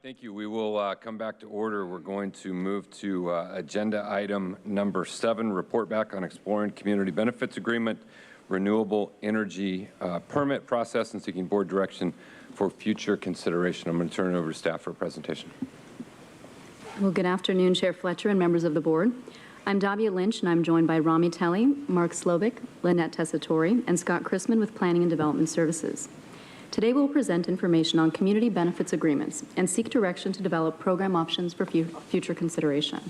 Thank you. We will come back to order. We're going to move to agenda item number 7, report back on exploring community benefits agreement, renewable energy permit process, and seeking board direction for future consideration. I'm going to turn it over to staff for a presentation. Well, good afternoon, Chair Fletcher and members of the board. I'm Davia Lynch, and I'm joined by Rami Telly, Mark Slovic, Lynette Tessitore, and Scott Chrisman with Planning and Development Services. Today we'll present information on community benefits agreements and seek direction to develop program options for future consideration.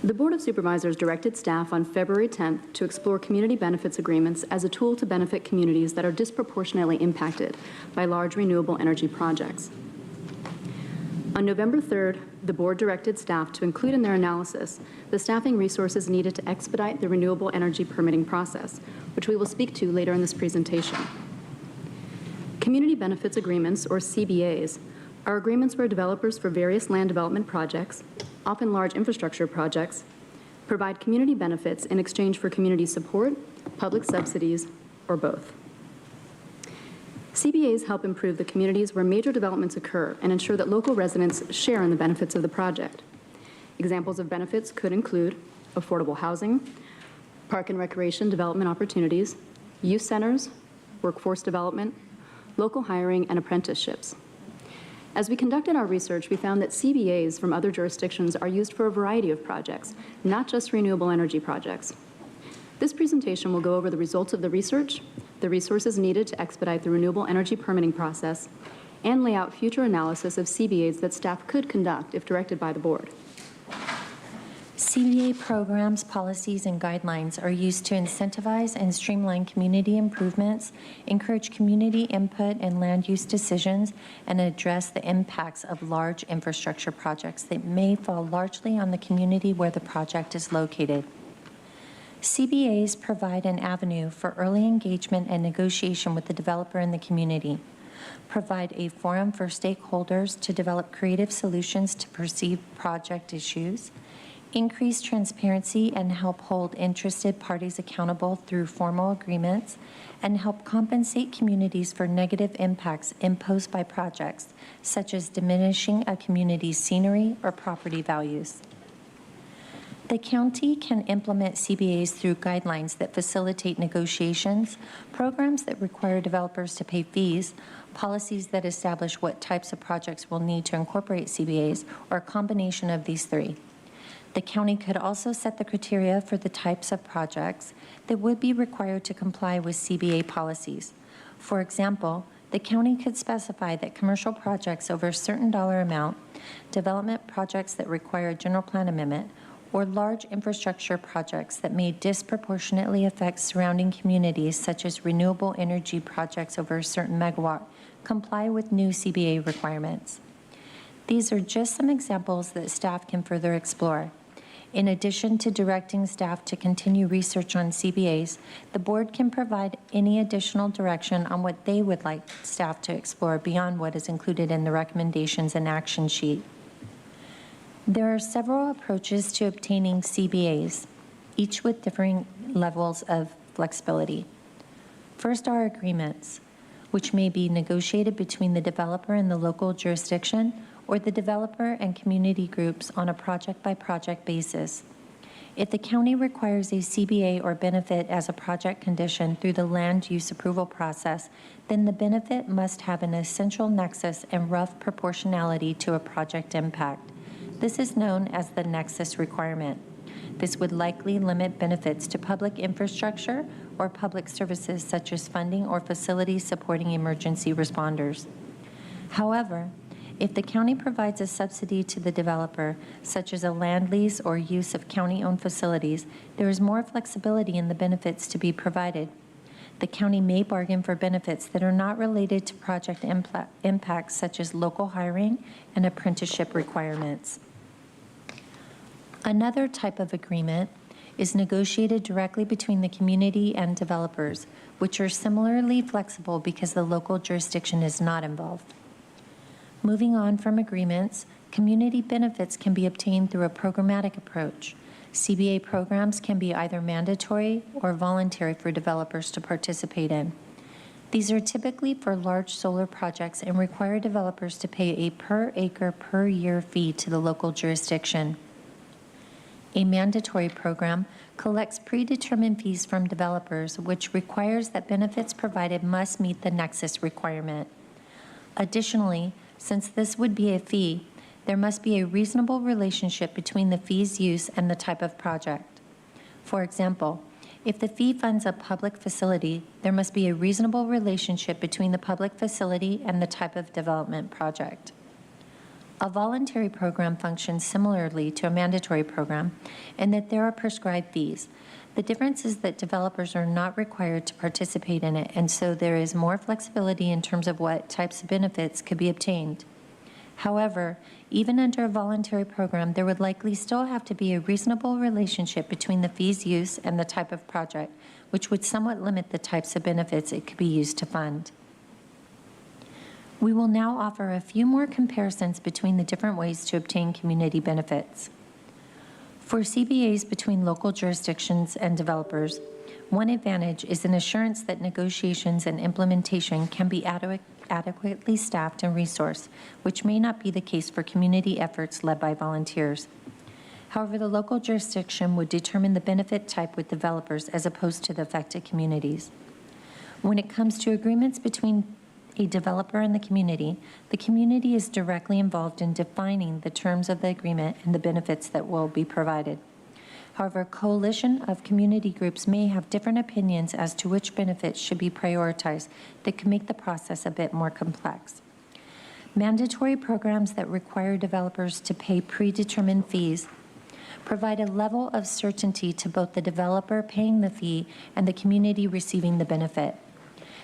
The Board of Supervisors directed staff on February 10th to explore community benefits agreements as a tool to benefit communities that are disproportionately impacted by large renewable energy projects. On November 3rd, the board directed staff to include in their analysis the staffing resources needed to expedite the renewable energy permitting process, which we will speak to later in this presentation. Community benefits agreements, or CBAs, are agreements where developers for various land development projects, often large infrastructure projects, provide community benefits in exchange for community support, public subsidies, or both. CBAs help improve the communities where major developments occur and ensure that local residents share in the benefits of the project. Examples of benefits could include affordable housing, park and recreation development opportunities, youth centers, workforce development, local hiring, and apprenticeships. As we conducted our research, we found that CBAs from other jurisdictions are used for a variety of projects, not just renewable energy projects. This presentation will go over the results of the research, the resources needed to expedite the renewable energy permitting process, and lay out future analysis of CBAs that staff could conduct if directed by the board. CBA programs, policies, and guidelines are used to incentivize and streamline community improvements, encourage community input and land use decisions, and address the impacts of large infrastructure projects that may fall largely on the community where the project is located. CBAs provide an avenue for early engagement and negotiation with the developer and the community, provide a forum for stakeholders to develop creative solutions to perceived project issues, increase transparency and help hold interested parties accountable through formal agreements, and help compensate communities for negative impacts imposed by projects, such as diminishing a community's scenery or property values. The county can implement CBAs through guidelines that facilitate negotiations, programs that require developers to pay fees, policies that establish what types of projects will need to incorporate CBAs, or a combination of these three. The county could also set the criteria for the types of projects that would be required to comply with CBA policies. For example, the county could specify that commercial projects over a certain dollar amount, development projects that require a general plan amendment, or large infrastructure projects that may disproportionately affect surrounding communities, such as renewable energy projects over a certain megawatt, comply with new CBA requirements. These are just some examples that staff can further explore. In addition to directing staff to continue research on CBAs, the board can provide any additional direction on what they would like staff to explore beyond what is included in the recommendations and action sheet. There are several approaches to obtaining CBAs, each with differing levels of flexibility. First are agreements, which may be negotiated between the developer and the local jurisdiction, or the developer and community groups on a project-by-project basis. If the county requires a CBA or benefit as a project condition through the land use approval process, then the benefit must have an essential nexus and rough proportionality to a project impact. This is known as the Nexus Requirement. This would likely limit benefits to public infrastructure or public services such as funding or facilities supporting emergency responders. However, if the county provides a subsidy to the developer, such as a land lease or use of county-owned facilities, there is more flexibility in the benefits to be provided. The county may bargain for benefits that are not related to project impacts, such as local hiring and apprenticeship requirements. Another type of agreement is negotiated directly between the community and developers, which are similarly flexible because the local jurisdiction is not involved. Moving on from agreements, community benefits can be obtained through a programmatic approach. CBA programs can be either mandatory or voluntary for developers to participate in. These are typically for large solar projects and require developers to pay a per acre per year fee to the local jurisdiction. A mandatory program collects predetermined fees from developers, which requires that benefits provided must meet the Nexus requirement. Additionally, since this would be a fee, there must be a reasonable relationship between the fee's use and the type of project. For example, if the fee funds a public facility, there must be a reasonable relationship between the public facility and the type of development project. A voluntary program functions similarly to a mandatory program in that there are prescribed fees. The difference is that developers are not required to participate in it, and so there is more flexibility in terms of what types of benefits could be obtained. However, even under a voluntary program, there would likely still have to be a reasonable relationship between the fee's use and the type of project, which would somewhat limit the types of benefits it could be used to fund. We will now offer a few more comparisons between the different ways to obtain community benefits. For CBAs between local jurisdictions and developers, one advantage is an assurance that negotiations and implementation can be adequately staffed and resourced, which may not be the case for community efforts led by volunteers. However, the local jurisdiction would determine the benefit type with developers as opposed to the affected communities. When it comes to agreements between a developer and the community is directly involved in defining the terms of the agreement and the benefits that will be provided. However, a coalition of community groups may have different opinions as to which benefits should be prioritized that can make the process a bit more complex. Mandatory programs that require developers to pay predetermined fees provide a level of certainty to both the developer paying the fee and the community receiving the benefit.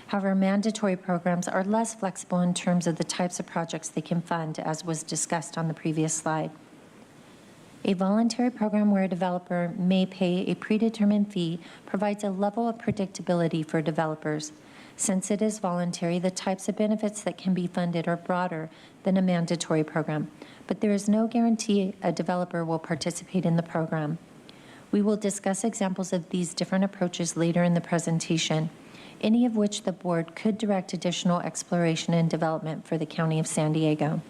However, mandatory programs are less flexible in terms of the types of projects they can fund, as was discussed on the previous slide. A voluntary program where a developer may pay a predetermined fee provides a level of predictability for developers. Since it is voluntary, the types of benefits that can be funded are broader than a mandatory program, but there is no guarantee a developer will participate in the program. We will discuss examples of these different approaches later in the presentation, any of which the board could direct additional exploration and development for the County of San Diego.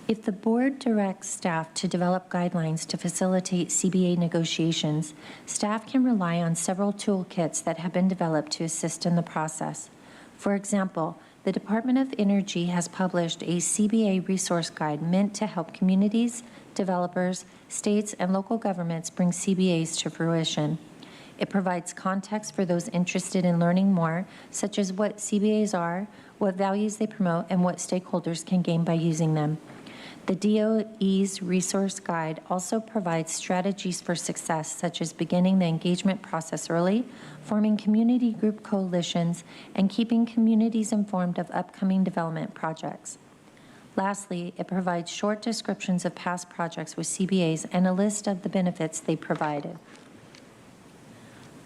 If the board directs staff to develop guidelines to facilitate CBA negotiations, staff can rely on several toolkits that have been developed to assist in the process. For example, the Department of Energy has published a CBA resource guide meant to help communities, developers, states, and local governments bring CBAs to fruition. It provides context for those interested in learning more, such as what CBAs are, what values they promote, and what stakeholders can gain by using them. The DOE's resource guide also provides strategies for success, such as beginning the engagement process early, forming community group coalitions, and keeping communities informed of upcoming development projects. Lastly, it provides short descriptions of past projects with CBAs and a list of the benefits they provided.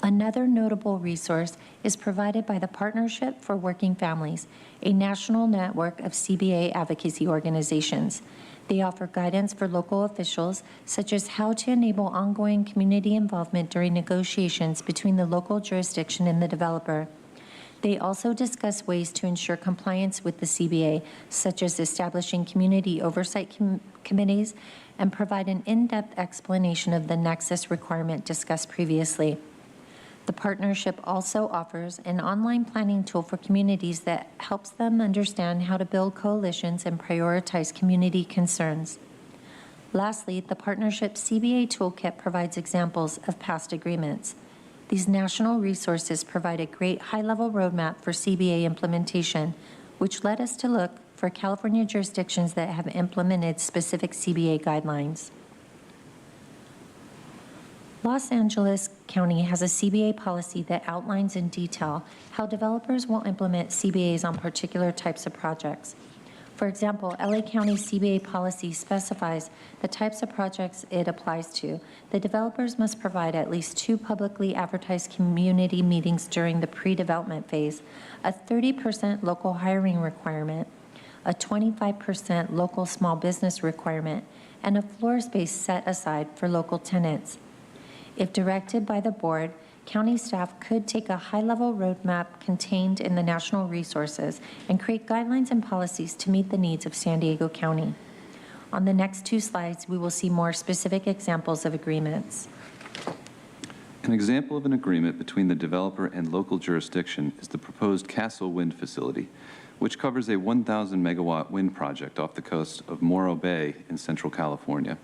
Another notable resource is provided by the Partnership for Working Families, a national network of CBA advocacy organizations. They offer guidance for local officials, such as how to enable ongoing community involvement during negotiations between the local jurisdiction and the developer. They also discuss ways to ensure compliance with the CBA, such as establishing community oversight committees, and provide an in-depth explanation of the Nexus requirement discussed previously. The partnership also offers an online planning tool for communities that helps them understand how to build coalitions and prioritize community concerns. Lastly, the partnership's CBA toolkit provides examples of past agreements. These national resources provide a great high-level roadmap for CBA implementation, which led us to look for California jurisdictions that have implemented specific CBA guidelines. Los Angeles County has a CBA policy that outlines in detail how developers will implement CBAs on particular types of projects. For example, LA County's CBA policy specifies the types of projects it applies to. The developers must provide at least 2 publicly advertised community meetings during the pre-development phase, a 30% local hiring requirement, a 25% local small business requirement, and a floor space set aside for local tenants. If directed by the board, county staff could take a high-level roadmap contained in the national resources and create guidelines and policies to meet the needs of San Diego County. On the next 2 slides, we will see more specific examples of agreements. An example of an agreement between the developer and local jurisdiction is the proposed Castle Wind Facility, which covers a 1,000 megawatt wind project off the coast of Morro Bay in Central California.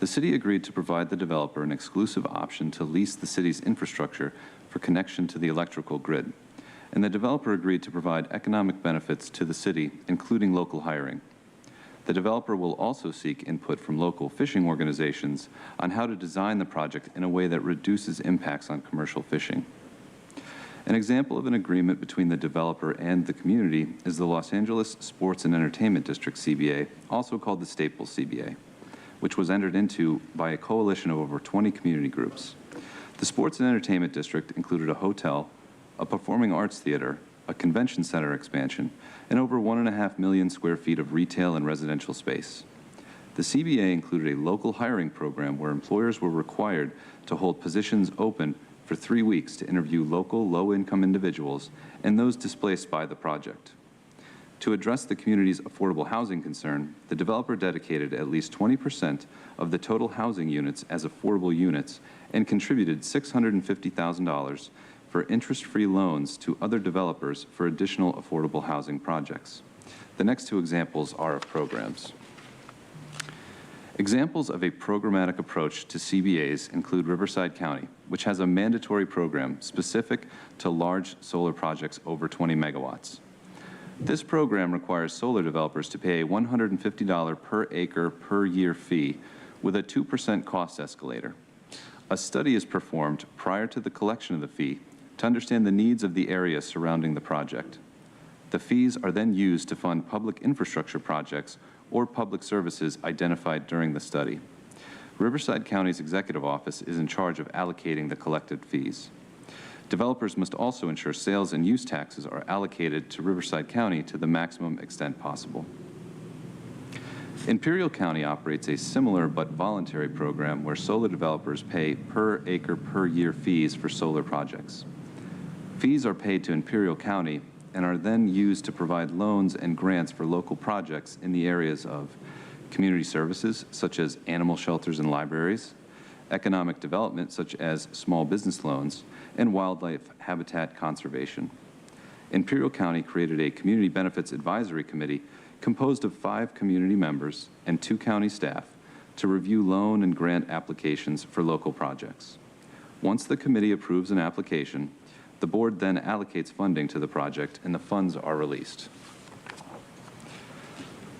The city agreed to provide the developer an exclusive option to lease the city's infrastructure for connection to the electrical grid, and the developer agreed to provide economic benefits to the city, including local hiring. The developer will also seek input from local fishing organizations on how to design the project in a way that reduces impacts on commercial fishing. An example of an agreement between the developer and the community is the Los Angeles Sports and Entertainment District CBA, also called the Staples CBA, which was entered into by a coalition of over 20 community groups. The Sports and Entertainment District included a hotel, a performing arts theater, a convention center expansion, and over 1.5 million square feet of retail and residential space. The CBA included a local hiring program where employers were required to hold positions open for 3 weeks to interview local low-income individuals and those displaced by the project. To address the community's affordable housing concern, the developer dedicated at least 20% of the total housing units as affordable units and contributed $650,000 for interest-free loans to other developers for additional affordable housing projects. The next 2 examples are of programs. Examples of a programmatic approach to CBAs include Riverside County, which has a mandatory program specific to large solar projects over 20 megawatts. This program requires solar developers to pay a $150 per acre per year fee with a 2% cost escalator. A study is performed prior to the collection of the fee to understand the needs of the area surrounding the project. The fees are then used to fund public infrastructure projects or public services identified during the study. Riverside County's Executive Office is in charge of allocating the collected fees. Developers must also ensure sales and use taxes are allocated to Riverside County to the maximum extent possible. Imperial County operates a similar but voluntary program where solar developers pay per acre per year fees for solar projects. Fees are paid to Imperial County and are then used to provide loans and grants for local projects in the areas of community services, such as animal shelters and libraries, economic development, such as small business loans, and wildlife habitat conservation. Imperial County created a Community Benefits Advisory Committee composed of 5 community members and 2 county staff to review loan and grant applications for local projects. Once the committee approves an application, the board then allocates funding to the project and the funds are released.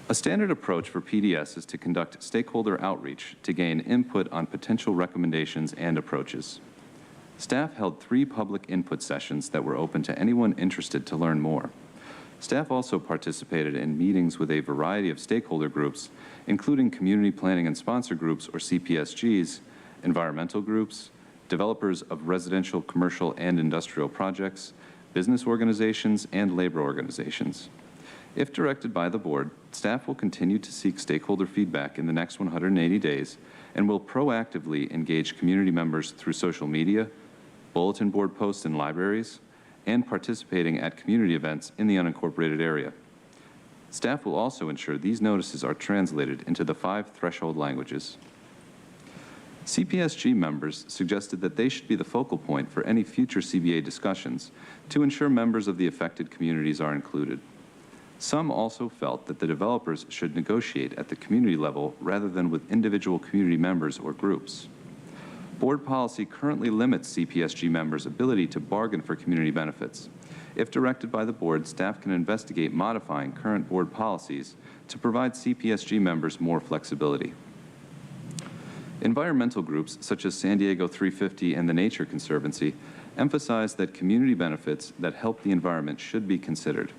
A standard approach for PDS is to conduct stakeholder outreach to gain input on potential recommendations and approaches. Staff held 3 public input sessions that were open to anyone interested to learn more. Staff also participated in meetings with a variety of stakeholder groups, including community planning and sponsor groups, or CPSGs, environmental groups, developers of residential, commercial, and industrial projects, business organizations, and labor organizations. If directed by the board, staff will continue to seek stakeholder feedback in the next 180 days and will proactively engage community members through social media, bulletin board posts in libraries, and participating at community events in the unincorporated area. Staff will also ensure these notices are translated into the 5 threshold languages. CPSG members suggested that they should be the focal point for any future CBA discussions to ensure members of the affected communities are included. Some also felt that the developers should negotiate at the community level rather than with individual community members or groups. Board policy currently limits CPSG members' ability to bargain for community benefits. If directed by the board, staff can investigate modifying current board policies to provide CPSG members more flexibility. Environmental groups such as San Diego 350 and the Nature Conservancy emphasize that community benefits that help the environment should be considered.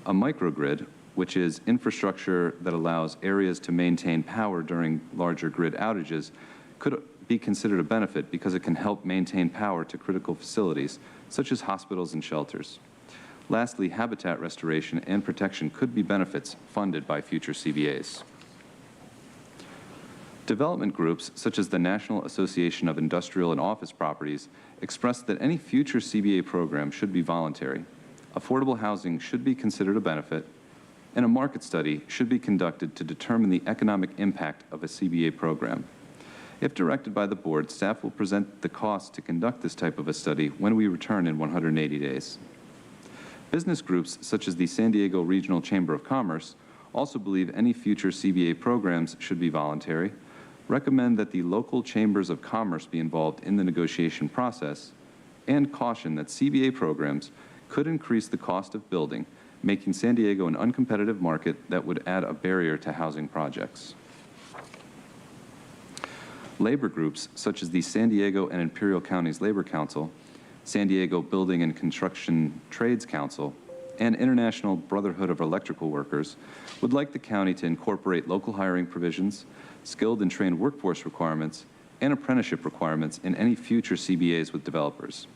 A microgrid, which is infrastructure that allows areas to maintain power during larger grid outages, could be considered a benefit because it can help maintain power to critical facilities such as hospitals and shelters. Lastly, habitat restoration and protection could be benefits funded by future CBAs. Development groups, such as the National Association of Industrial and Office Properties, expressed that any future CBA program should be voluntary, affordable housing should be considered a benefit, and a market study should be conducted to determine the economic impact of a CBA program. If directed by the board, staff will present the cost to conduct this type of a study when we return in 180 days. Business groups, such as the San Diego Regional Chamber of Commerce, also believe any future CBA programs should be voluntary, recommend that the local chambers of commerce be involved in the negotiation process, and caution that CBA programs could increase the cost of building, making San Diego an uncompetitive market that would add a barrier to housing projects. Labor groups, such as the San Diego and Imperial Counties Labor Council, San Diego Building and Construction Trades Council, and International Brotherhood of Electrical Workers, would like the county to incorporate local hiring provisions, skilled and trained workforce requirements, and apprenticeship requirements in any future CBAs with developers.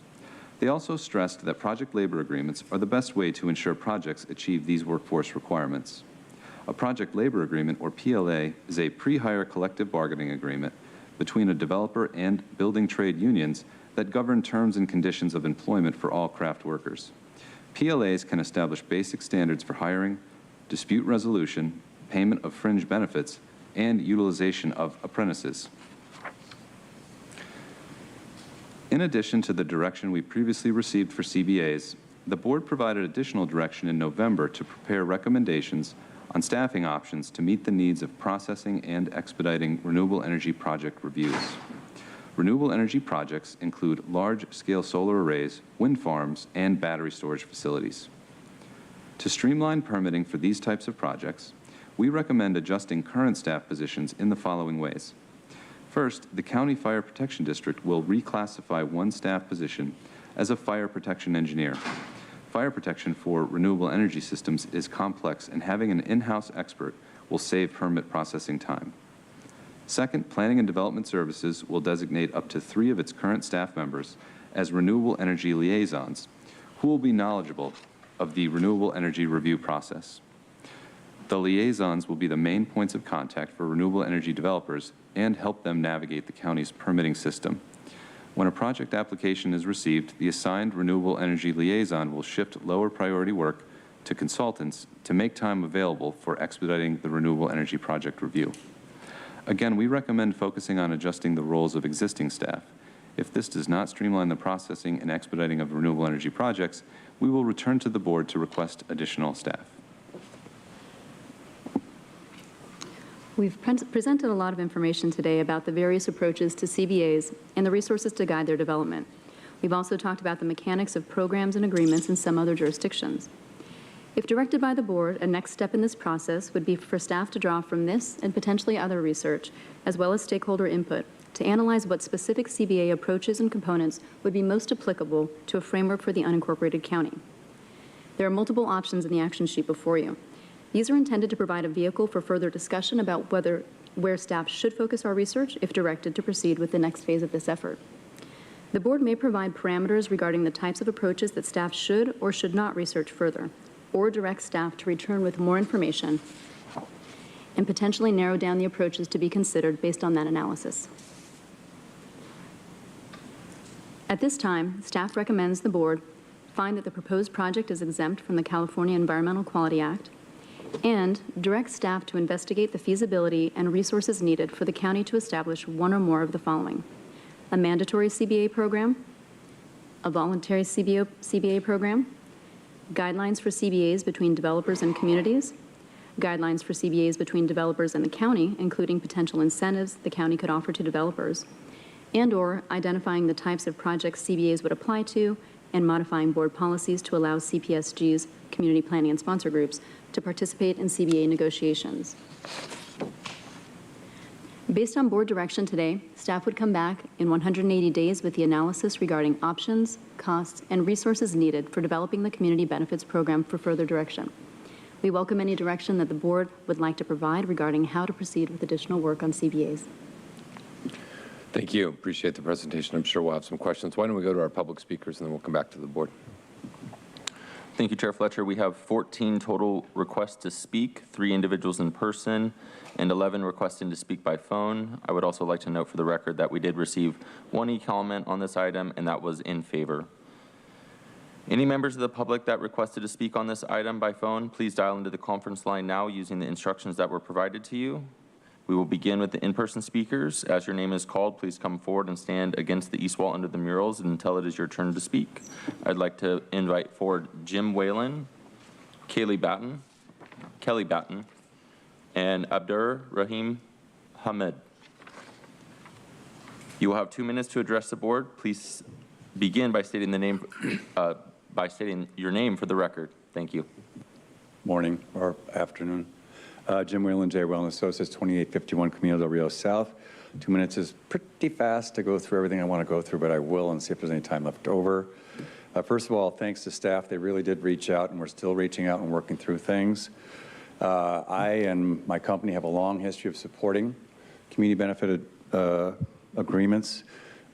They also stressed that project labor agreements are the best way to ensure projects achieve these workforce requirements. A project labor agreement, or PLA, is a pre-hire collective bargaining agreement between a developer and building trade unions that govern terms and conditions of employment for all craft workers. PLAs can establish basic standards for hiring, dispute resolution, payment of fringe benefits, and utilization of apprentices. In addition to the direction we previously received for CBAs, the board provided additional direction in November to prepare recommendations on staffing options to meet the needs of processing and expediting renewable energy project reviews. Renewable energy projects include large-scale solar arrays, wind farms, and battery storage facilities. To streamline permitting for these types of projects, we recommend adjusting current staff positions in the following ways. First, the County Fire Protection District will reclassify one staff position as a fire protection engineer. Fire protection for renewable energy systems is complex, and having an in-house expert will save permit processing time. Second, Planning and Development Services will designate up to 3 of its current staff members as renewable energy liaisons, who will be knowledgeable of the renewable energy review process. The liaisons will be the main points of contact for renewable energy developers and help them navigate the county's permitting system. When a project application is received, the assigned renewable energy liaison will shift lower priority work to consultants to make time available for expediting the renewable energy project review. Again, we recommend focusing on adjusting the roles of existing staff. If this does not streamline the processing and expediting of renewable energy projects, we will return to the board to request additional staff. We've presented a lot of information today about the various approaches to CBAs and the resources to guide their development. We've also talked about the mechanics of programs and agreements in some other jurisdictions. If directed by the board, a next step in this process would be for staff to draw from this and potentially other research, as well as stakeholder input, to analyze what specific CBA approaches and components would be most applicable to a framework for the unincorporated county. There are multiple options in the action sheet before you. These are intended to provide a vehicle for further discussion about where staff should focus our research if directed to proceed with the next phase of this effort. The board may provide parameters regarding the types of approaches that staff should or should not research further, or direct staff to return with more information and potentially narrow down the approaches to be considered based on that analysis. At this time, staff recommends the board find that the proposed project is exempt from the California Environmental Quality Act, and direct staff to investigate the feasibility and resources needed for the county to establish one or more of the following: a mandatory CBA program, a voluntary CBA program, guidelines for CBAs between developers and communities, guidelines for CBAs between developers and the county, including potential incentives the county could offer to developers, and/or identifying the types of projects CBAs would apply to, and modifying board policies to allow CPSG's, community planning and sponsor groups, to participate in CBA negotiations. Based on board direction today, staff would come back in 180 days with the analysis regarding options, costs, and resources needed for developing the community benefits program for further direction. We welcome any direction that the board would like to provide regarding how to proceed with additional work on CBAs. Thank you. Appreciate the presentation. I'm sure we'll have some questions. Why don't we go to our public speakers and then we'll come back to the board. Thank you, Chair Fletcher. We have 14 total requests to speak, 3 individuals in person, and 11 requesting to speak by phone. I would also like to note for the record that we did receive 1 e-comment on this item, and that was in favor. Any members of the public that requested to speak on this item by phone, please dial into the conference line now using the instructions that were provided to you. We will begin with the in-person speakers. As your name is called, please come forward and stand against the east wall under the murals until it is your turn to speak. I'd like to invite forward Jim Whalen, Kelly Batten, and Abdur Rahim Hamid. You will have 2 minutes to address the board. Please begin by stating your name for the record. Thank you. Morning or afternoon. Jim Whalen, J. Whalen Associates, 2851 Camino del Rio South. 2 minutes is pretty fast to go through everything I want to go through, but I will and see if there's any time left over. First of all, thanks to staff. They really did reach out, and we're still reaching out and working through things. I and my company have a long history of supporting community benefit agreements.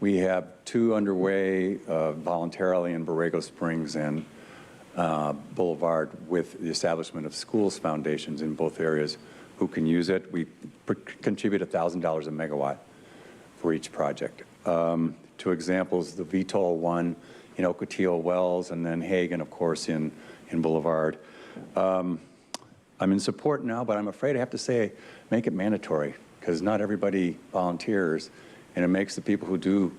We have 2 underway voluntarily in Borrego Springs and Boulevard with the establishment of schools foundations in both areas who can use it. We contribute $1,000 a megawatt for each project. 2 examples, the VTOL one in Ocotillo Wells, and then Hagen, of course, in Boulevard. I'm in support now, but I'm afraid I have to say make it mandatory because not everybody volunteers, and it makes the people who do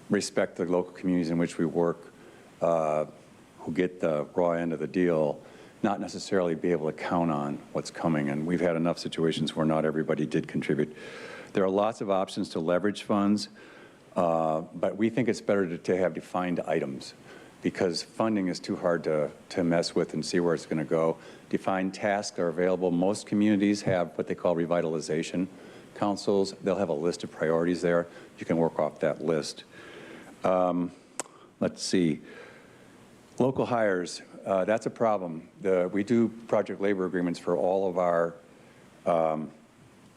respect the local communities in which we work who get the raw end of the deal, not necessarily be able to count on what's coming. And we've had enough situations where not everybody did contribute. There are lots of options to leverage funds, but we think it's better to have defined items because funding is too hard to mess with and see where it's going to go. Defined tasks are available. Most communities have what they call revitalization councils. They'll have a list of priorities there. You can work off that list. Let's see. Local hires, that's a problem. We do project labor agreements for all of our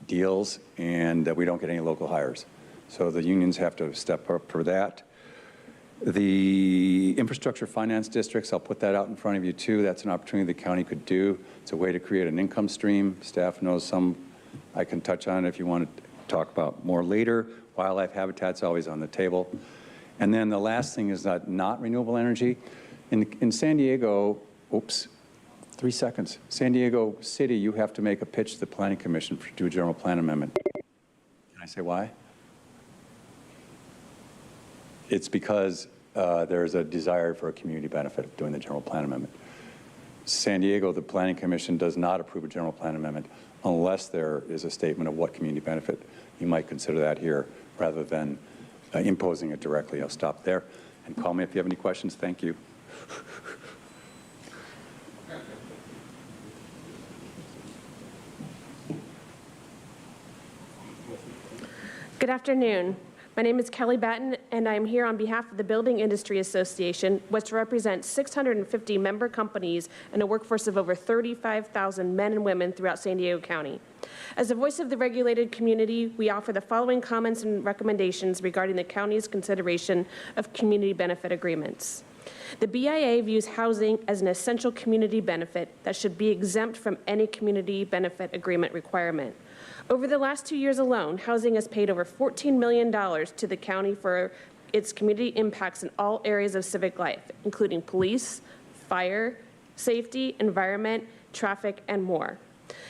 deals, and we don't get any local hires. So the unions have to step up for that. The infrastructure finance districts, I'll put that out in front of you too. That's an opportunity the county could do. It's a way to create an income stream. Staff knows some. I can touch on it if you want to talk about more later. Wildlife habitat's always on the table. And then the last thing is not renewable energy. In San Diego, 3 seconds. San Diego City, you have to make a pitch to the Planning Commission to do a general plan amendment. Can I say why? It's because there's a desire for a community benefit of doing the general plan amendment. San Diego, the Planning Commission does not approve a general plan amendment unless there is a statement of what community benefit. You might consider that here rather than imposing it directly. I'll stop there and call me if you have any questions. Thank you. Good afternoon. My name is Kelly Batten, and I'm here on behalf of the Building Industry Association, which represents 650 member companies and a workforce of over 35,000 men and women throughout San Diego County. As a voice of the regulated community, we offer the following comments and recommendations regarding the county's consideration of community benefit agreements. The BIA views housing as an essential community benefit that should be exempt from any community benefit agreement requirement. Over the last 2 years alone, housing has paid over $14 million to the county for its community impacts in all areas of civic life, including police, fire, safety, environment, traffic, and more.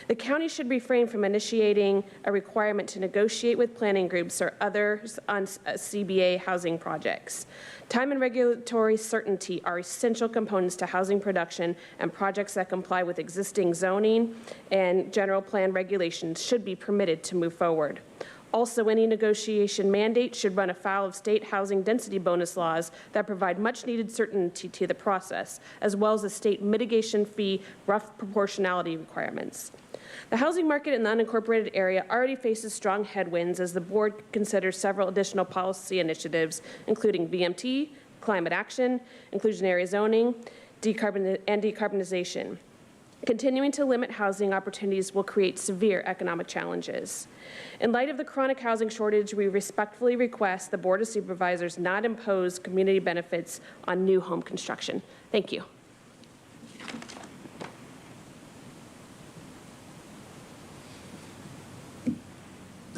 The county should refrain from initiating a requirement to negotiate with planning groups or others on CBA housing projects. Time and regulatory certainty are essential components to housing production, and projects that comply with existing zoning and general plan regulations should be permitted to move forward. Also, any negotiation mandate should run afoul of state housing density bonus laws that provide much-needed certainty to the process, as well as the state mitigation fee rough proportionality requirements. The housing market in the unincorporated area already faces strong headwinds as the board considers several additional policy initiatives, including VMT, climate action, inclusionary zoning, and decarbonization. Continuing to limit housing opportunities will create severe economic challenges. In light of the chronic housing shortage, we respectfully request the Board of Supervisors not impose community benefits on new home construction. Thank you.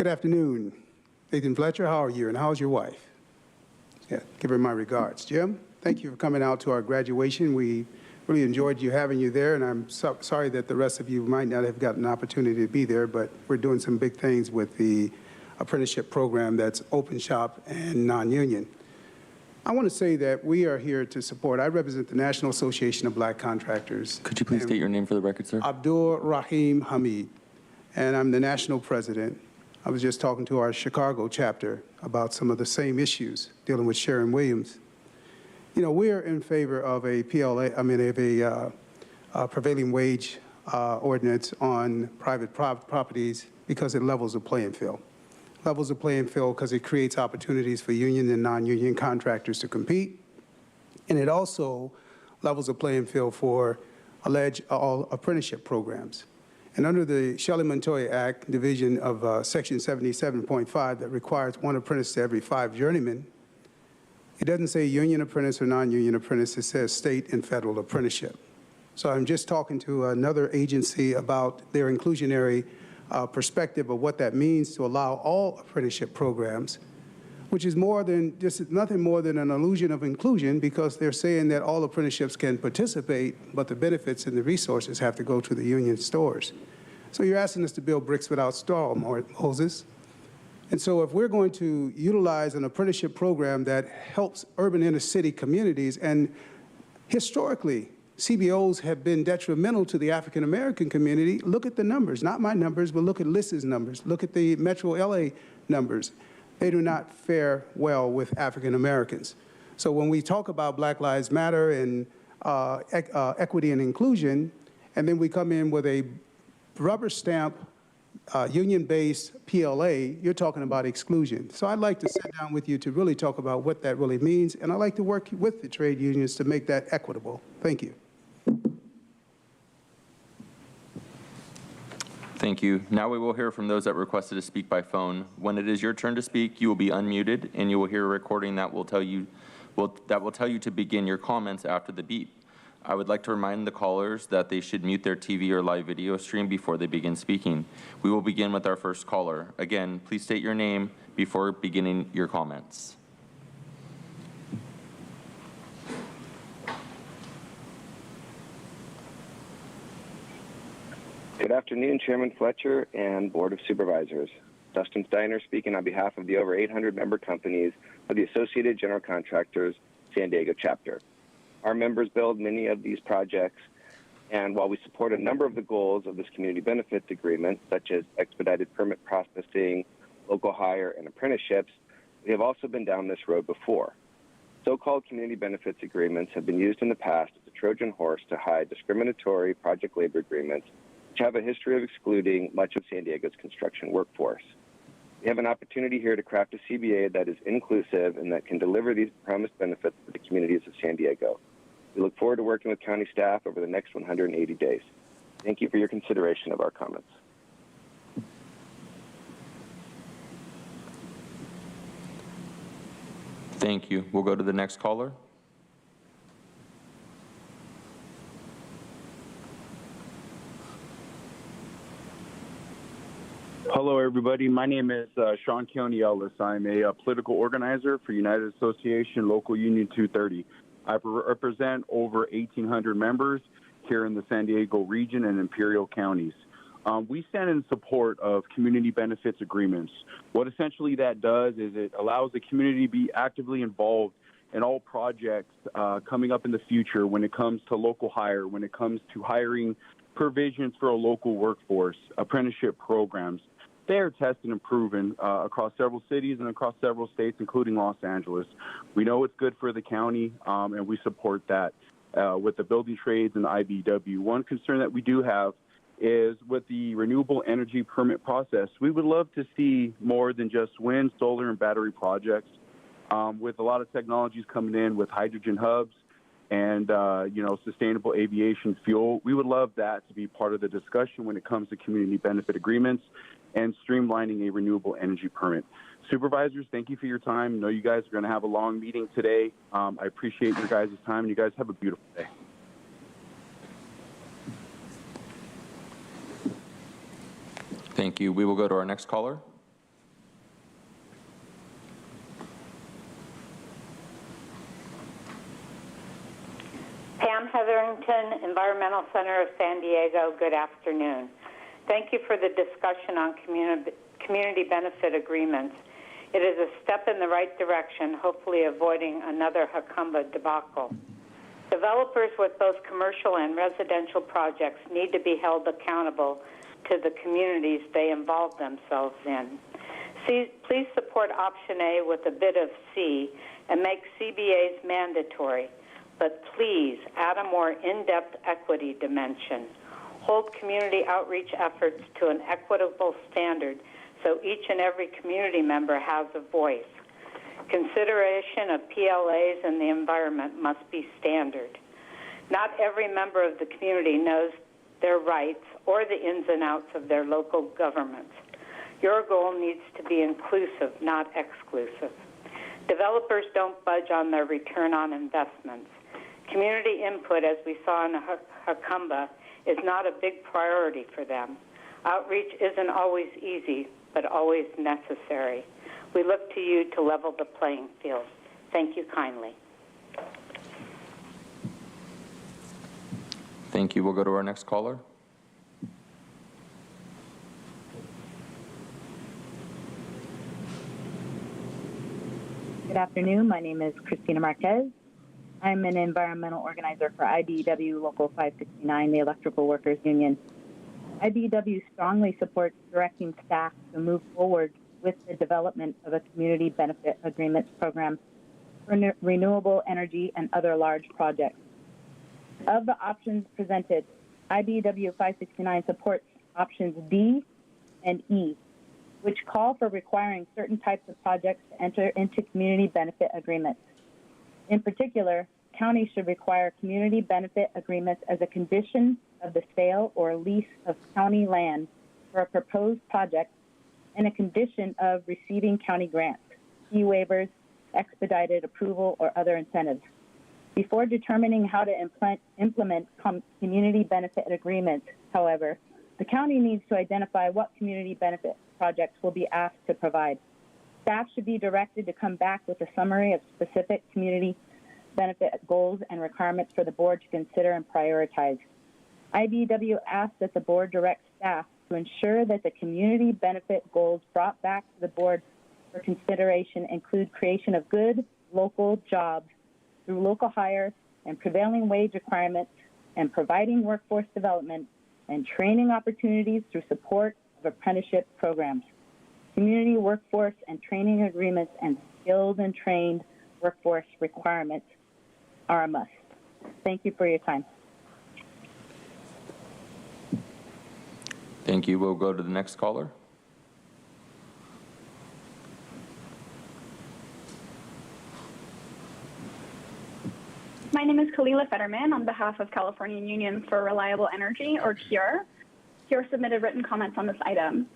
afternoon. Nathan Fletcher, how are you, and how's your wife? Yeah, give her my regards. Jim, thank you for coming out to our graduation. We really enjoyed having you there, and I'm sorry that the rest of you might not have gotten an opportunity to be there, but we're doing some big things with the apprenticeship program that's open shop and non-union. I want to say that we are here to support. I represent the National Association of Black Contractors. Could you please state your name for the record, sir? Abdul Rahim Hamid, and I'm the national president. I was just talking to our Chicago chapter about some of the same issues dealing with Sharon Williams. You know, we're in favor of a prevailing wage ordinance on private properties because it levels the playing field. Levels the playing field because it creates opportunities for union and non-union contractors to compete, and it also levels the playing field for alleged all apprenticeship programs. And under the Shelley-Montoya Act, division of Section 77.5 that requires 1 apprentice to every 5 journeymen, it doesn't say union apprentice or non-union apprentice, it says state and federal apprenticeship. So I'm just talking to another agency about their inclusionary perspective of what that means to allow all apprenticeship programs, which is nothing more than an illusion of inclusion, because they're saying that all apprenticeships can participate, but the benefits and the resources have to go to the union stores. So you're asking us to build bricks without straw, Moses. And so if we're going to utilize an apprenticeship program that helps urban inner city communities, and historically, CBOs have been detrimental to the African American community. Look at the numbers, not my numbers, but look at Liz's numbers. Look at the Metro LA numbers. They do not fare well with African Americans. So when we talk about Black Lives Matter and equity and inclusion, and then we come in with a rubber stamp, union-based PLA, you're talking about exclusion. So I'd like to sit down with you to really talk about what that really means, and I'd like to work with the trade unions to make that equitable. Thank you. Thank you. Now we will hear from those that requested to speak by phone. When it is your turn to speak, you will be unmuted, and you will hear a recording that will tell you to begin your comments after the beep. I would like to remind the callers that they should mute their TV or live video stream before they begin speaking. We will begin with our first caller. Again, please state your name before beginning your comments. Good afternoon, Chairman Fletcher and Board of Supervisors. Dustin Steiner speaking on behalf of the over 800 member companies of the Associated General Contractors San Diego chapter. Our members build many of these projects, and while we support a number of the goals of this community benefits agreement, such as expedited permit processing, local hire, and apprenticeships, we have also been down this road before. So-called community benefits agreements have been used in the past as a Trojan horse to hide discriminatory project labor agreements, which have a history of excluding much of San Diego's construction workforce. We have an opportunity here to craft a CBA that is inclusive and that can deliver these promised benefits to the communities of San Diego. We look forward to working with county staff over the next 180 days. Thank you for your consideration of our comments. Thank you. We'll go to the next caller. Hello, everybody. My name is Sean Keone Ellis. I'm a political organizer for United Association Local Union 230. I represent over 1,800 members here in the San Diego region and Imperial counties. We stand in support of community benefits agreements. What essentially that does is it allows the community to be actively involved in all projects coming up in the future when it comes to local hire, when it comes to hiring provisions for a local workforce, apprenticeship programs. They are tested and proven across several cities and across several states, including Los Angeles. We know it's good for the county, and we support that with the building trades and the IBW. One concern that we do have is with the renewable energy permit process. We would love to see more than just wind, solar, and battery projects. With a lot of technologies coming in with hydrogen hubs and sustainable aviation fuel, we would love that to be part of the discussion when it comes to community benefit agreements and streamlining a renewable energy permit. Supervisors, thank you for your time. I know you guys are going to have a long meeting today. I appreciate your guys' time, and you guys have a beautiful day. Thank you. We will go to our next caller. Pam Hetherington, Environmental Center of San Diego. Good afternoon. Thank you for the discussion on community benefit agreements. It is a step in the right direction, hopefully avoiding another Jacumba debacle. Developers with both commercial and residential projects need to be held accountable to the communities they involve themselves in. Please support option A with a bit of C and make CBAs mandatory, but please add a more in-depth equity dimension. Hold community outreach efforts to an equitable standard so each and every community member has a voice. Consideration of PLAs and the environment must be standard. Not every member of the community knows their rights or the ins and outs of their local governments. Your goal needs to be inclusive, not exclusive. Developers don't budge on their return on investments. Community input, as we saw in Jacumba, is not a big priority for them. Outreach isn't always easy, but always necessary. We look to you to level the playing field. Thank you kindly. Thank you. We'll go to our next caller. Good afternoon. My name is Christina Marquez. I'm an environmental organizer for IBEW Local 569, the Electrical Workers Union. IBEW strongly supports directing staff to move forward with the development of a community benefit agreements program for renewable energy and other large projects. Of the options presented, IBEW 569 supports options D and E, which call for requiring certain types of projects to enter into community benefit agreements. In particular, counties should require community benefit agreements as a condition of the sale or lease of county land for a proposed project and a condition of receiving county grants, fee waivers, expedited approval, or other incentives. Before determining how to implement community benefit agreements, however, the county needs to identify what community benefit projects will be asked to provide. Staff should be directed to come back with a summary of specific community benefit goals and requirements for the board to consider and prioritize. IBEW asks that the board direct staff to ensure that the community benefit goals brought back to the board for consideration include creation of good local jobs through local hire and prevailing wage requirements and providing workforce development and training opportunities through support of apprenticeship programs. Community workforce and training agreements and skilled and trained workforce requirements are a must. Thank you for your time. Thank you. We'll go to the next caller. My name is Kalila Fetterman on behalf of California Union for Reliable Energy, or CURE. CURE submitted written comments on this item.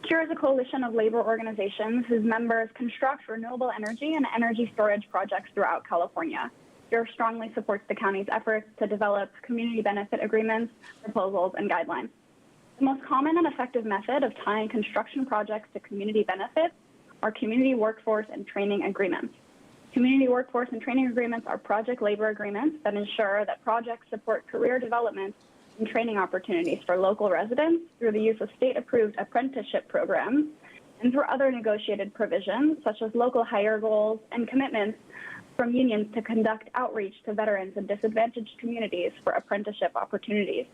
CURE is a coalition of labor organizations whose members construct renewable energy and energy storage projects throughout California. CURE strongly supports the county's efforts to develop community benefit agreements, proposals, and guidelines. The most common and effective method of tying construction projects to community benefits are community workforce and training agreements. Community workforce and training agreements are project labor agreements that ensure that projects support career development and training opportunities for local residents through the use of state-approved apprenticeship programs and through other negotiated provisions, such as local hire goals and commitments from unions to conduct outreach to veterans and disadvantaged communities for apprenticeship opportunities.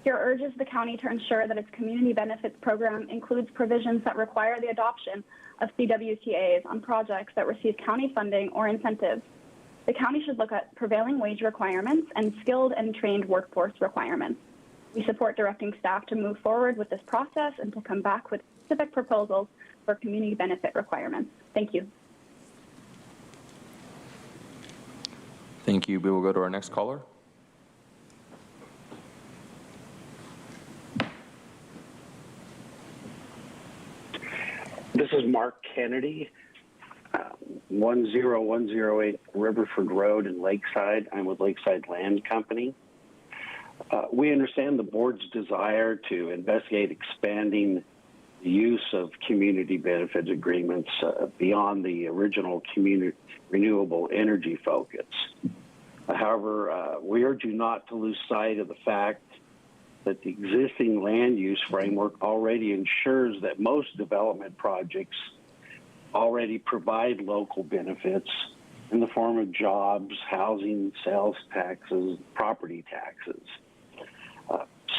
CURE urges the county to ensure that its community benefits program includes provisions that require the adoption of CWTAs on projects that receive county funding or incentives. The county should look at prevailing wage requirements and skilled and trained workforce requirements. We support directing staff to move forward with this process and to come back with specific proposals for community benefit requirements. Thank you. Thank you. We will go to our next caller. This is Mark Kennedy, 10108 Riverford Road in Lakeside. I'm with Lakeside Land Company. We understand the board's desire to investigate expanding the use of community benefit agreements beyond the original renewable energy focus. However, we urge you not to lose sight of the fact that the existing land use framework already ensures that most development projects already provide local benefits in the form of jobs, housing, sales taxes, property taxes.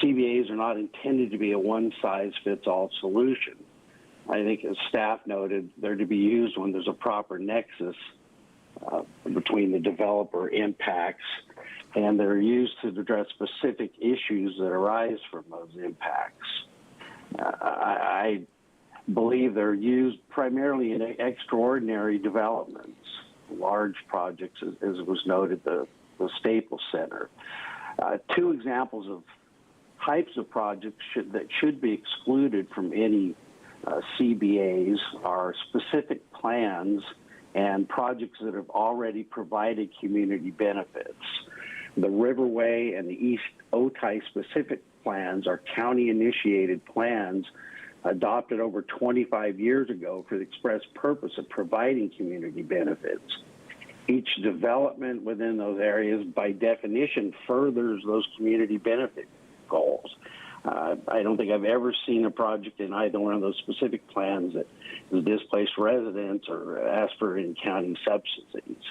CBAs are not intended to be a one-size-fits-all solution. I think, as staff noted, they're to be used when there's a proper nexus between the developer impacts, and they're used to address specific issues that arise from those impacts. I believe they're used primarily in extraordinary developments, large projects, as was noted, the Staples Center. Two examples of types of projects that should be excluded from any CBAs are specific plans and projects that have already provided community benefits. The Riverway and the East Otay specific plans are county-initiated plans adopted over 25 years ago for the express purpose of providing community benefits. Each development within those areas, by definition, furthers those community benefit goals. I don't think I've ever seen a project in either one of those specific plans that has displaced residents or asked for in-county subsidies.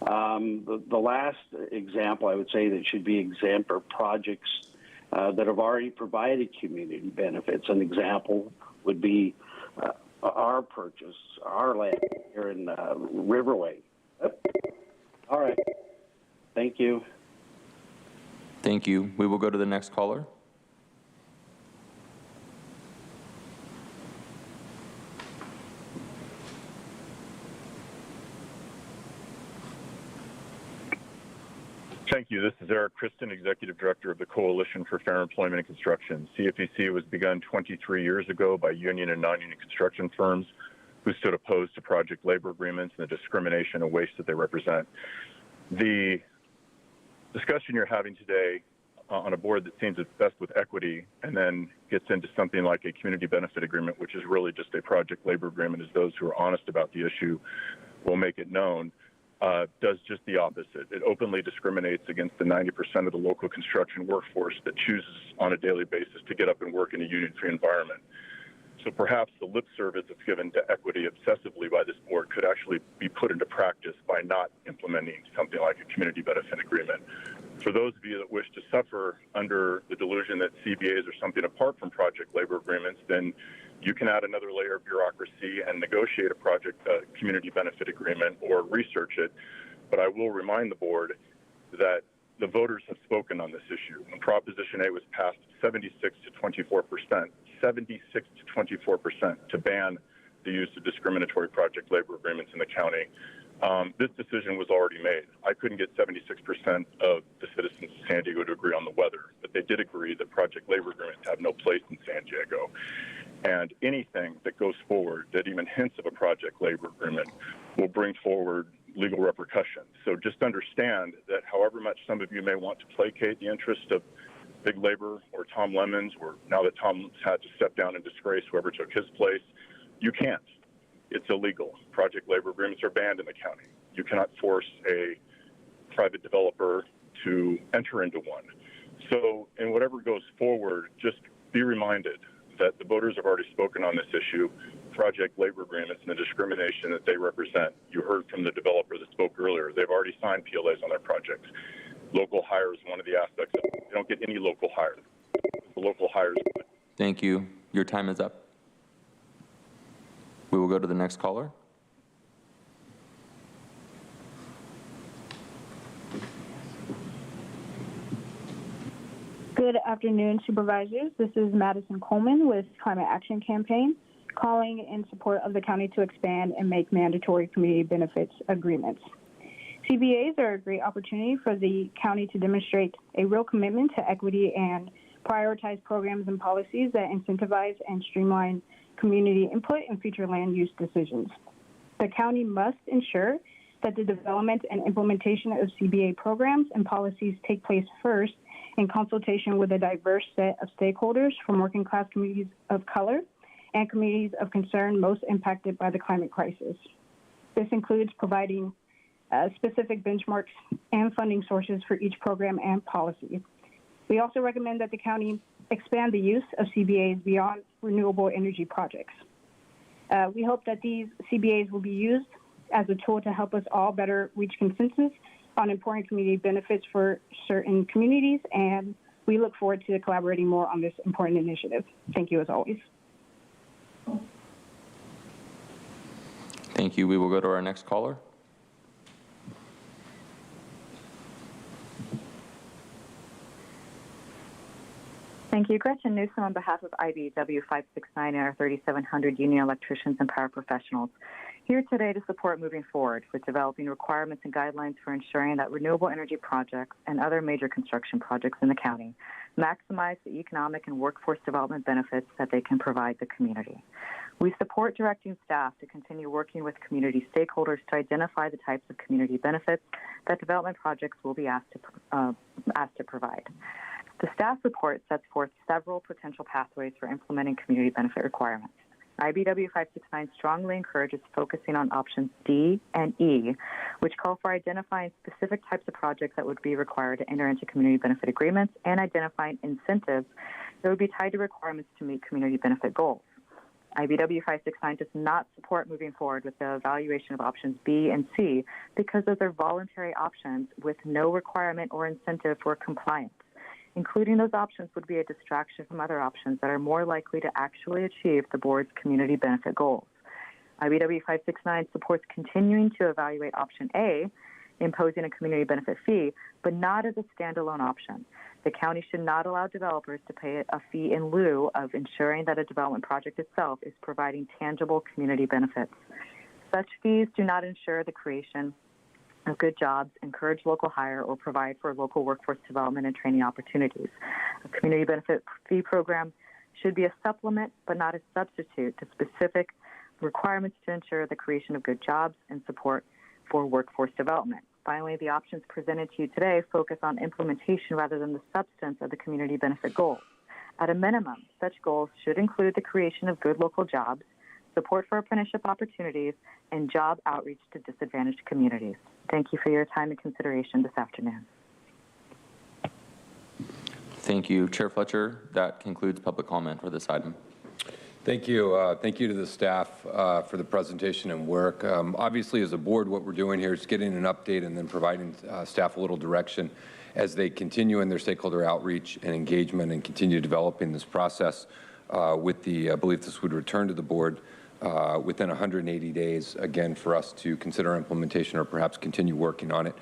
The last example I would say that should be exempt are projects that have already provided community benefits. An example would be our purchase, our land here in Riverway. All right. Thank you. Thank you. We will go to the next caller. Thank you. This is Eric Kristen, Executive Director of the Coalition for Fair Employment and Construction. CFPC was begun 23 years ago by union and non-union construction firms who stood opposed to project labor agreements and the discrimination and waste that they represent. The discussion you're having today on a board that seems at best with equity and then gets into something like a community benefit agreement, which is really just a project labor agreement, as those who are honest about the issue will make it known, does just the opposite. It openly discriminates against the 90% of the local construction workforce that chooses on a daily basis to get up and work in a union-free environment. So perhaps the lip service that's given to equity obsessively by this board could actually be put into practice by not implementing something like a community benefit agreement. For those of you that wish to suffer under the delusion that CBAs are something apart from project labor agreements, then you can add another layer of bureaucracy and negotiate a community benefit agreement or research it. But I will remind the board that the voters have spoken on this issue. When Proposition A was passed, 76 to 24%, 76 to 24% to ban the use of discriminatory project labor agreements in the county. This decision was already made. I couldn't get 76% of the citizens of San Diego to agree on the weather, but they did agree that project labor agreements have no place in San Diego. And anything that goes forward that even hints of a project labor agreement will bring forward legal repercussions. So just understand that however much some of you may want to placate the interest of Big Labor or Tom Lemons, or now that Tom's had to step down and disgrace whoever took his place, you can't. It's illegal. Project labor agreements are banned in the county. You cannot force a private developer to enter into one. So in whatever goes forward, just be reminded that the voters have already spoken on this issue, project labor agreements and the discrimination that they represent. You heard from the developer that spoke earlier. They've already signed PLAs on their projects. Local hire is one of the aspects. They don't get any local hire. The local hires. Thank you. Your time is up. We will go to the next caller. Good afternoon, Supervisors. This is Madison Coleman with Climate Action Campaign, calling in support of the county to expand and make mandatory community benefits agreements. CBAs are a great opportunity for the county to demonstrate a real commitment to equity and prioritize programs and policies that incentivize and streamline community input in future land use decisions. The county must ensure that the development and implementation of CBA programs and policies take place first in consultation with a diverse set of stakeholders from working class communities of color and communities of concern most impacted by the climate crisis. This includes providing specific benchmarks and funding sources for each program and policy. We also recommend that the county expand the use of CBAs beyond renewable energy projects. We hope that these CBAs will be used as a tool to help us all better reach consensus on important community benefits for certain communities, and we look forward to collaborating more on this important initiative. Thank you as always. Thank you. We will go to our next caller. Thank you. Gretchen Newsom on behalf of IBEW 569 and our 3,700 union electricians and paraprofessionals, here today to support moving forward with developing requirements and guidelines for ensuring that renewable energy projects and other major construction projects in the county maximize the economic and workforce development benefits that they can provide the community. We support directing staff to continue working with community stakeholders to identify the types of community benefits that development projects will be asked to provide. The staff report sets forth several potential pathways for implementing community benefit requirements. IBEW 569 strongly encourages focusing on options D and E, which call for identifying specific types of projects that would be required to enter into community benefit agreements and identifying incentives that would be tied to requirements to meet community benefit goals. IBEW 569 does not support moving forward with the evaluation of options B and C because those are voluntary options with no requirement or incentive for compliance. Including those options would be a distraction from other options that are more likely to actually achieve the board's community benefit goals. IBEW 569 supports continuing to evaluate option A, imposing a community benefit fee, but not as a standalone option. The county should not allow developers to pay a fee in lieu of ensuring that a development project itself is providing tangible community benefits. Such fees do not ensure the creation of good jobs, encourage local hire, or provide for local workforce development and training opportunities. A community benefit fee program should be a supplement but not a substitute to specific requirements to ensure the creation of good jobs and support for workforce development. Finally, the options presented to you today focus on implementation rather than the substance of the community benefit goals. At a minimum, such goals should include the creation of good local jobs, support for apprenticeship opportunities, and job outreach to disadvantaged communities. Thank you for your time and consideration this afternoon. Thank you, Chair Fletcher. That concludes public comment for this item. Thank you. Thank you to the staff for the presentation and work. Obviously, as a board, what we're doing here is getting an update and then providing staff a little direction as they continue in their stakeholder outreach and engagement and continue developing this process with the belief this would return to the board within 180 days, again, for us to consider implementation or perhaps continue working on it.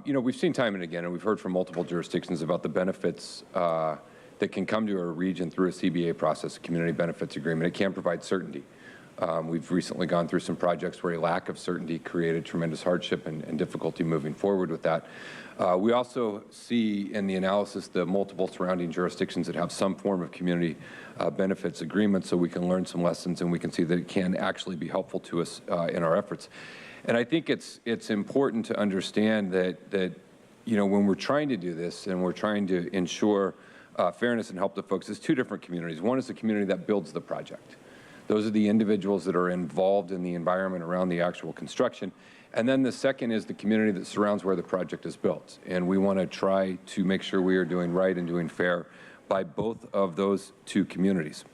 You know, we've seen time and again, and we've heard from multiple jurisdictions about the benefits that can come to a region through a CBA process, a community benefits agreement. It can provide certainty. We've recently gone through some projects where a lack of certainty created tremendous hardship and difficulty moving forward with that. We also see in the analysis the multiple surrounding jurisdictions that have some form of community benefits agreement, so we can learn some lessons and we can see that it can actually be helpful to us in our efforts. And I think it's important to understand that you know, when we're trying to do this and we're trying to ensure fairness and help the folks, there's two different communities. One is the community that builds the project. Those are the individuals that are involved in the environment around the actual construction. And then the second is the community that surrounds where the project is built. And we want to try to make sure we are doing right and doing fair by both of those two communities.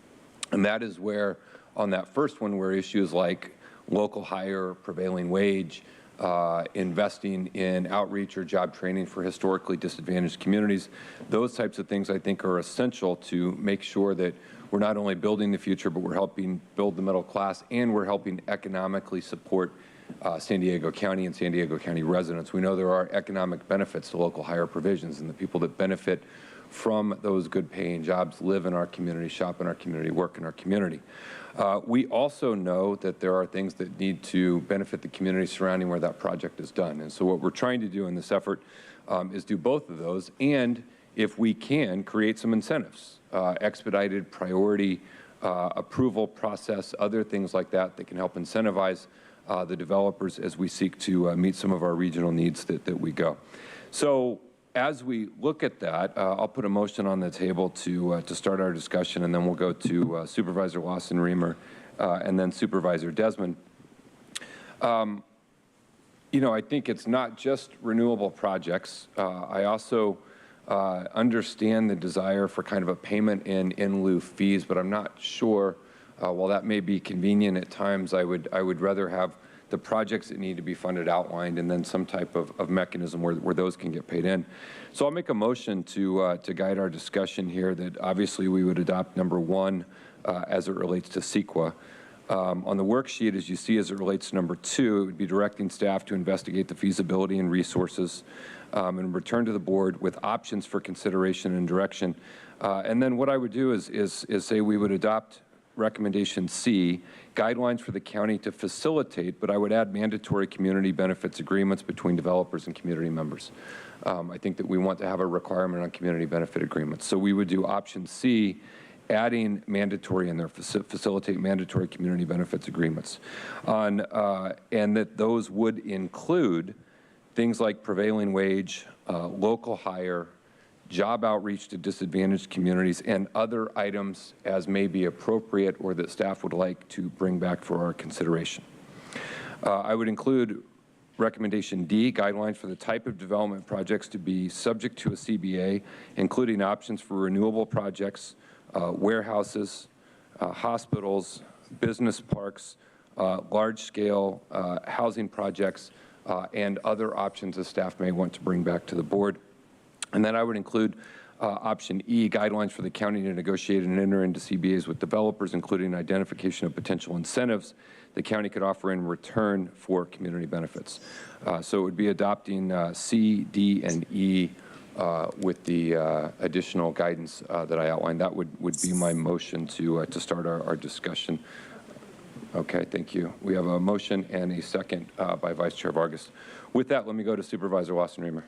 And that is where, on that first one, where issues like local hire, prevailing wage, investing in outreach or job training for historically disadvantaged communities, those types of things I think are essential to make sure that we're not only building the future, but we're helping build the middle class, and we're helping economically support San Diego County and San Diego County residents. We know there are economic benefits to local hire provisions, and the people that benefit from those good paying jobs live in our community, shop in our community, work in our community. We also know that there are things that need to benefit the community surrounding where that project is done. And so what we're trying to do in this effort is do both of those, and if we can, create some incentives, expedited priority approval process, other things like that that can help incentivize the developers as we seek to meet some of our regional needs that we go. So as we look at that, I'll put a motion on the table to start our discussion, and then we'll go to Supervisor Lawson-Remer and then Supervisor Desmond. You I think it's not just renewable projects. I also understand the desire for kind of a payment in lieu fees, but I'm not sure, while that may be convenient at times, I would rather have the projects that need to be funded outlined and then some type of mechanism where those can get paid in. So I'll make a motion to guide our discussion here that obviously we would adopt number 1 as it relates to CEQA. On the worksheet, as you see, as it relates to number 2, it would be directing staff to investigate the feasibility and resources and return to the board with options for consideration and direction. And then what I would do is say we would adopt recommendation C, guidelines for the county to facilitate, but I would add mandatory community benefits agreements between developers and community members. I think that we want to have a requirement on community benefit agreements. So we would do option C, adding mandatory in there, facilitate mandatory community benefits agreements. And that those would include things like prevailing wage, local hire, job outreach to disadvantaged communities, and other items as may be appropriate or that staff would like to bring back for our consideration. I would include recommendation D, guidelines for the type of development projects to be subject to a CBA, including options for renewable projects, warehouses, hospitals, business parks, large-scale housing projects, and other options that staff may want to bring back to the board. And then I would include option E, guidelines for the county to negotiate and enter into CBAs with developers, including identification of potential incentives the county could offer in return for community benefits. So it would be adopting C, D, and E with the additional guidance that I outlined. That would be my motion to start our discussion. Okay, thank you. We have a motion and a second by Vice Chair Vargas. With that, let me go to Supervisor Wasson-Reamer.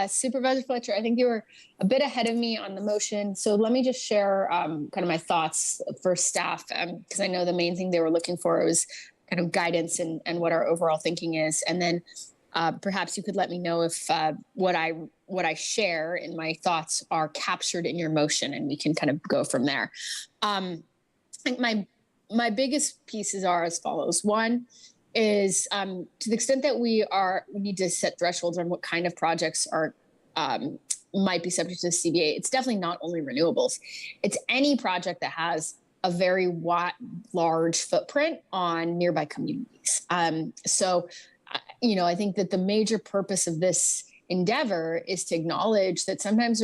Supervisor Fletcher, I think you were a bit ahead of me on the motion. So let me just share kind of my thoughts for staff, because I know the main thing they were looking for was kind of guidance and what our overall thinking is. And then perhaps you could let me know if what I share in my thoughts are captured in your motion, and we can kind of go from there. I think my biggest pieces are as follows. One is to the extent that we need to set thresholds on what kind of projects might be subject to the CBA. It's definitely not only renewables. It's any project that has a very large footprint on nearby communities. I think that the major purpose of this endeavor is to acknowledge that sometimes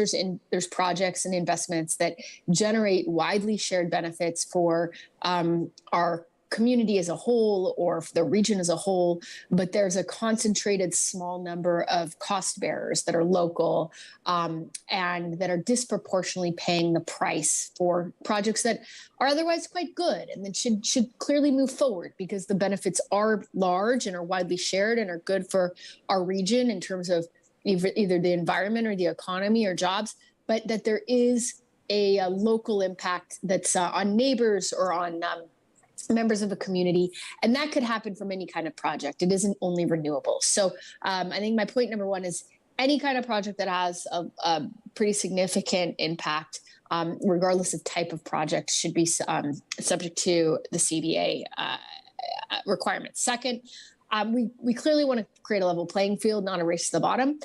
there's projects and investments that generate widely shared benefits for our community as a whole or the region as a whole, but there's a concentrated small number of cost bearers that are local and that are disproportionately paying the price for projects that are otherwise quite good and that should clearly move forward because the benefits are large and are widely shared and are good for our region in terms of either the environment or the economy or jobs, but that there is a local impact that's on neighbors or on members of a community, and that could happen from any kind of project. It isn't only renewables. So I think my point number one is any kind of project that has a pretty significant impact, regardless of type of project, should be subject to the CBA requirements. Second, we clearly want to create a level playing field, not a race to the bottom.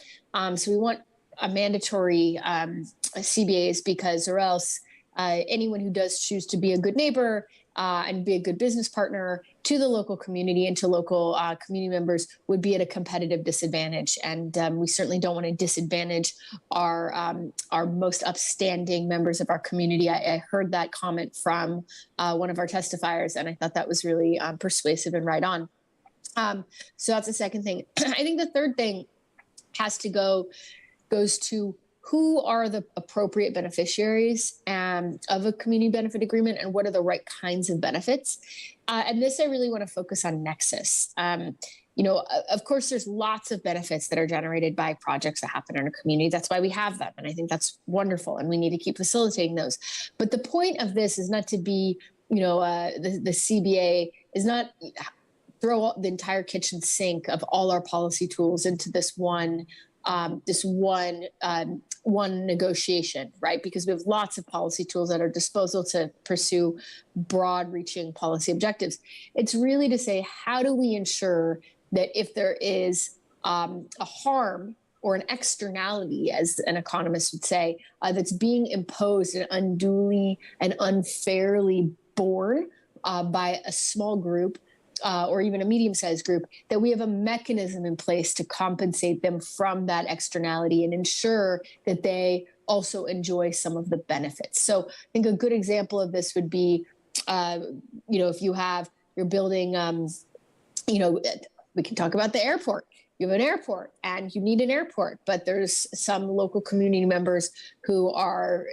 So we want a mandatory CBAs because or else anyone who does choose to be a good neighbor and be a good business partner to the local community and to local community members would be at a competitive disadvantage. And we certainly don't want to disadvantage our most upstanding members of our community. I heard that comment from one of our testifiers, and I thought that was really persuasive and right on. So that's the second thing. I think the third thing goes to who are the appropriate beneficiaries of a community benefit agreement and what are the right kinds of benefits. And this, I really want to focus on Nexus. Of course, there's lots of benefits that are generated by projects that happen in a community. That's why we have them. And I think that's wonderful. And we need to keep facilitating those. But the point of this is not to be, the CBA is not throw the entire kitchen sink of all our policy tools into this one this one negotiation, right? Because we have lots of policy tools at our disposal to pursue broad-reaching policy objectives. It's really to say, how do we ensure that if there is a harm or an externality, as an economist would say, that's being imposed and unduly and unfairly borne by a small group or even a medium-sized group, that we have a mechanism in place to compensate them from that externality and ensure that they also enjoy some of the benefits. So I think a good example of this would be, if you're building, we can talk about the airport. You have an airport and you need an airport, but there's some local community members who are,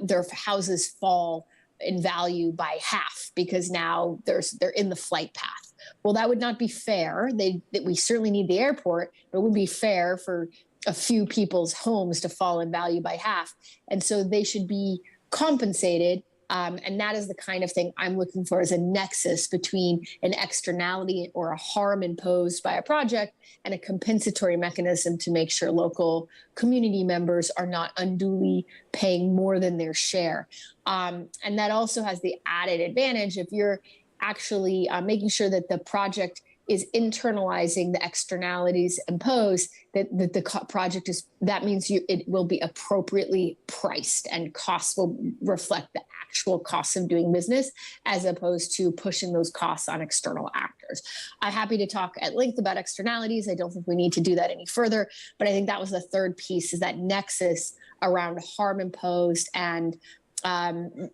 their houses fall in value by half because now they're in the flight path. Well, that would not be fair. We certainly need the airport, but it would be fair for a few people's homes to fall in value by half. And so they should be compensated. And that is the kind of thing I'm looking for as a nexus between an externality or a harm imposed by a project and a compensatory mechanism to make sure local community members are not unduly paying more than their share. And that also has the added advantage if you're actually making sure that the project is internalizing the externalities imposed, that the project is, that means it will be appropriately priced and costs will reflect the actual costs of doing business as opposed to pushing those costs on external actors. I'm happy to talk at length about externalities. I don't think we need to do that any further, but I think that was the third piece, is that nexus around harm imposed and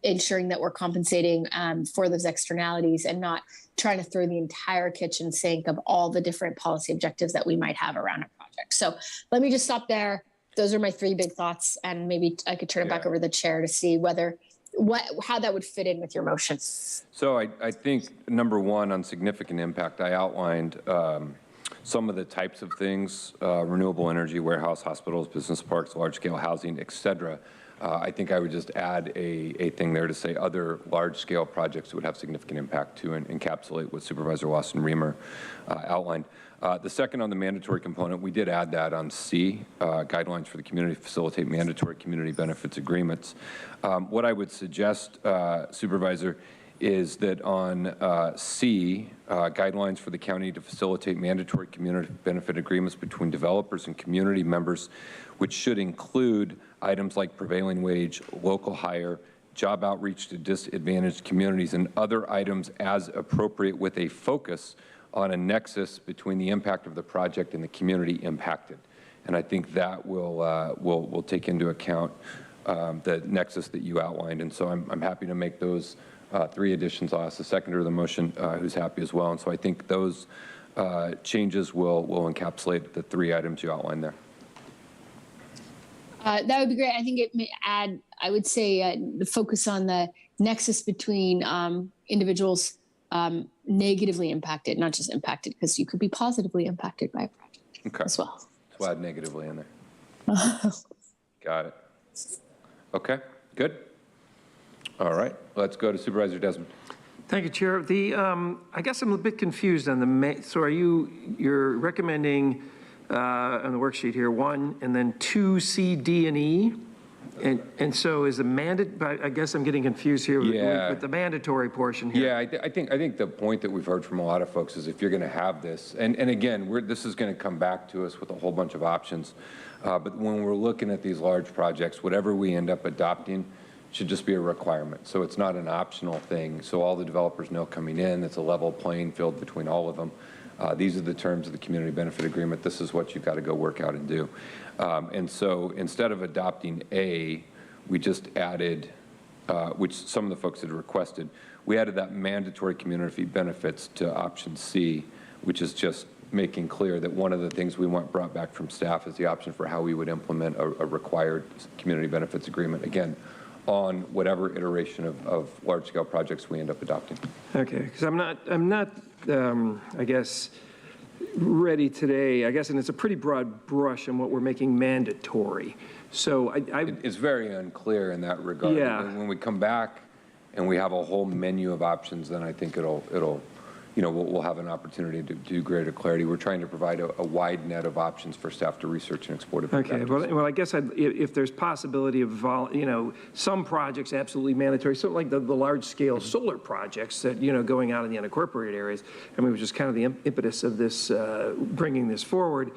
ensuring that we're compensating for those externalities and not trying to throw the entire kitchen sink of all the different policy objectives that we might have around a project. So let me just stop there. Those are my three big thoughts, and maybe I could turn it back over to the chair to see how that would fit in with your motion. So I think, number one, on significant impact, I outlined some of the types of things, renewable energy, warehouse, hospitals, business parks, large-scale housing, et cetera. I think I would just add a thing there to say other large-scale projects would have significant impact to encapsulate what Supervisor Wasson-Reamer outlined. The second, on the mandatory component, we did add that on C, guidelines for the community to facilitate mandatory community benefits agreements. What I would suggest, Supervisor, is that on C, guidelines for the county to facilitate mandatory community benefit agreements between developers and community members, which should include items like prevailing wage, local hire, job outreach to disadvantaged communities, and other items as appropriate, with a focus on a nexus between the impact of the project and the community impacted. And I think that will take into account the nexus that you outlined. And so I'm happy to make those three additions. I'll ask the seconder of the motion who's happy as well. And so I think those changes will encapsulate the three items you outlined there. That would be great. I think it may add, I would say, the focus on the nexus between individuals negatively impacted, not just impacted, because you could be positively impacted by a project as well. So add negatively in there. Got it. Okay, good. All right, let's go to Supervisor Desmond. Thank you, Chair. I guess I'm a bit confused on the, so you're recommending on the worksheet here, 1 and then 2, C, D, and E? And so is the I guess I'm getting confused here with the mandatory portion here. Yeah, I think the point that we've heard from a lot of folks is if you're going to have this, and again, this is going to come back to us with a whole bunch of options, but when we're looking at these large projects, whatever we end up adopting should just be a requirement. So it's not an optional thing. So all the developers know coming in, it's a level playing field between all of them. These are the terms of the community benefit agreement. This is what you've got to go work out and do. And so instead of adopting A, we just added, which some of the folks had requested, we added that mandatory community benefits to option C, which is just making clear that one of the things we want brought back from staff is the option for how we would implement a required community benefits agreement, again, on whatever iteration of large-scale projects we end up adopting. Okay, because I'm not, I guess, ready today, I guess, and it's a pretty broad brush on what we're making mandatory. So it's very unclear in that regard. Yeah. When we come back and we have a whole menu of options, then I think it'll we'll have an opportunity to do greater clarity. We're trying to provide a wide net of options for staff to research and explore. Okay, well, I guess if there's possibility of, some projects absolutely mandatory, so like the large-scale solar projects that, going out in the unincorporated areas, which is kind of the impetus of this, bringing this forward,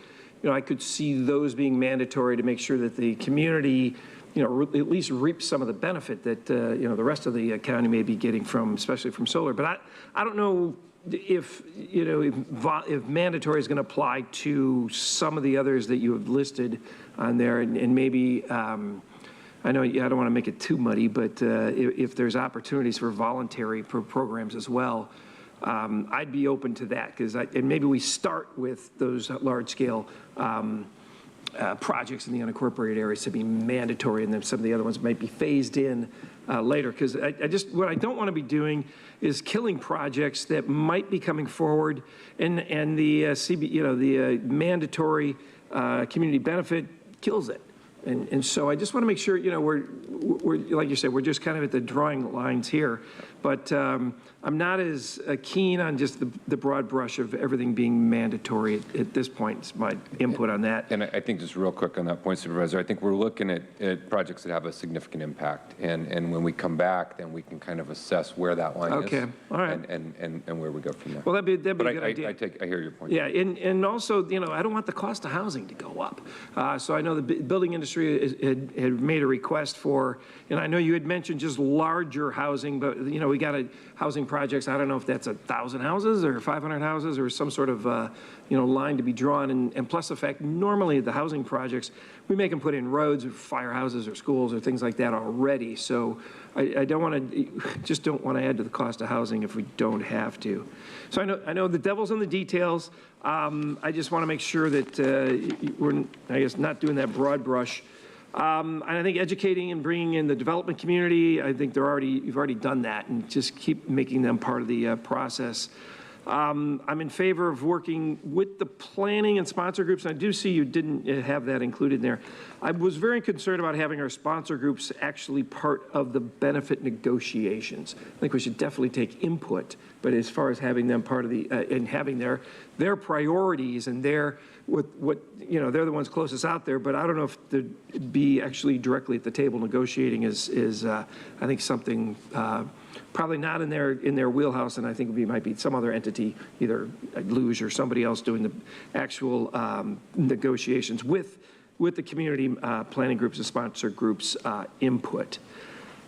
I could see those being mandatory to make sure that the community, at least reaps some of the benefit that, the rest of the county may be getting from, especially from solar. But I don't know if mandatory is going to apply to some of the others that you have listed on there, and maybe, I know I don't want to make it too muddy, but if there's opportunities for voluntary programs as well, I'd be open to that, and maybe we start with those large-scale projects in the unincorporated areas to be mandatory, and then some of the other ones might be phased in later. Because what I don't want to be doing is killing projects that might be coming forward, and the the mandatory community benefit kills it. And so I just want to make sure, we're like you said, we're just kind of at the drawing lines here. But I'm not as keen on just the broad brush of everything being mandatory at this point. It's my input on that. And I think just real quick on that point, Supervisor, I think we're looking at projects that have a significant impact. And when we come back, then we can kind of assess where that line is. Okay, all right. And where we go from there. Well, that'd be a good idea. I hear your point. Yeah, and also, I don't want the cost of housing to go up. So I know the building industry had made a request for, and I know you had mentioned just larger housing, but we got housing projects. I don't know if that's 1,000 houses or 500 houses or some sort of line to be drawn. And plus the fact, normally the housing projects, we make them put in roads or firehouses or schools or things like that already. So I don't want to add to the cost of housing if we don't have to. So I know the devil's in the details. I just want to make sure that we're, I guess, not doing that broad brush. And I think educating and bringing in the development community, I think you've already done that, and just keep making them part of the process. I'm in favor of working with the planning and sponsor groups, and I do see you didn't have that included there. I was very concerned about having our sponsor groups actually part of the benefit negotiations. I think we should definitely take input, but as far as having them part of the, and having their priorities and they're the ones closest out there, but I don't know if to be actually directly at the table negotiating is I think something probably not in their wheelhouse, and I think it might be some other entity, either Luge or somebody else doing the actual negotiations with the community planning groups and sponsor groups input.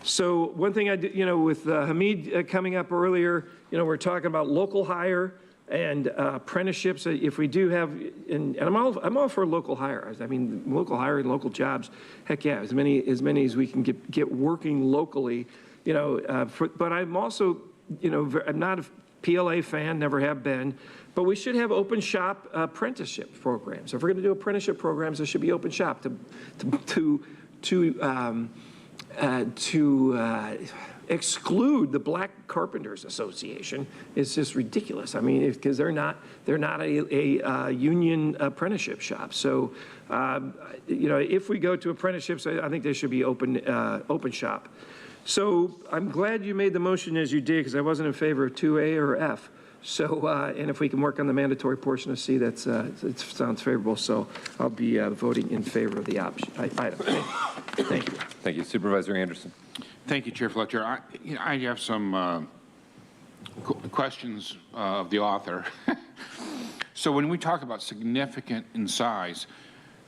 So one thing I did, with Hamid coming up earlier, we're talking about local hire and apprenticeships. If we do have, and I'm all for local hire. I mean, local hire and local jobs. Heck yeah, as many as we can get working locally. But I'm also, I'm not a PLA fan, never have been. But we should have open shop apprenticeship programs. If we're going to do apprenticeship programs, there should be open shop to exclude the Black Carpenters Association. It's just ridiculous. I mean, because they're not a union apprenticeship shop. So, if we go to apprenticeships, I think they should be open shop. So I'm glad you made the motion as you did, because I wasn't in favor of 2A or F. So, and if we can work on the mandatory portion of C, it sounds favorable. So I'll be voting in favor of the item. Thank you. Thank you. Supervisor Anderson. Thank you, Chair Fletcher. I have some questions of the author. So when we talk about significant in size,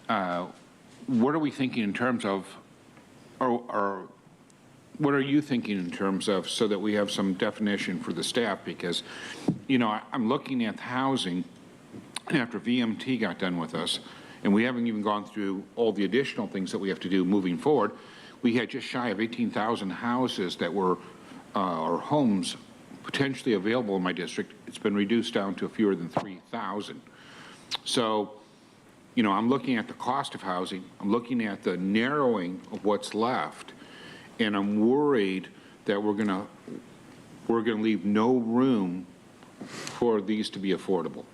what are we thinking in terms of, or what are you thinking in terms of, so that we have some definition for the staff? Because, I'm looking at housing after VMT got done with us, and we haven't even gone through all the additional things that we have to do moving forward. We had just shy of 18,000 houses that were, or homes potentially available in my district. It's been reduced down to fewer than 3,000. So, I'm looking at the cost of housing. I'm looking at the narrowing of what's left. And I'm worried that we're gonna leave no room for these to be affordable?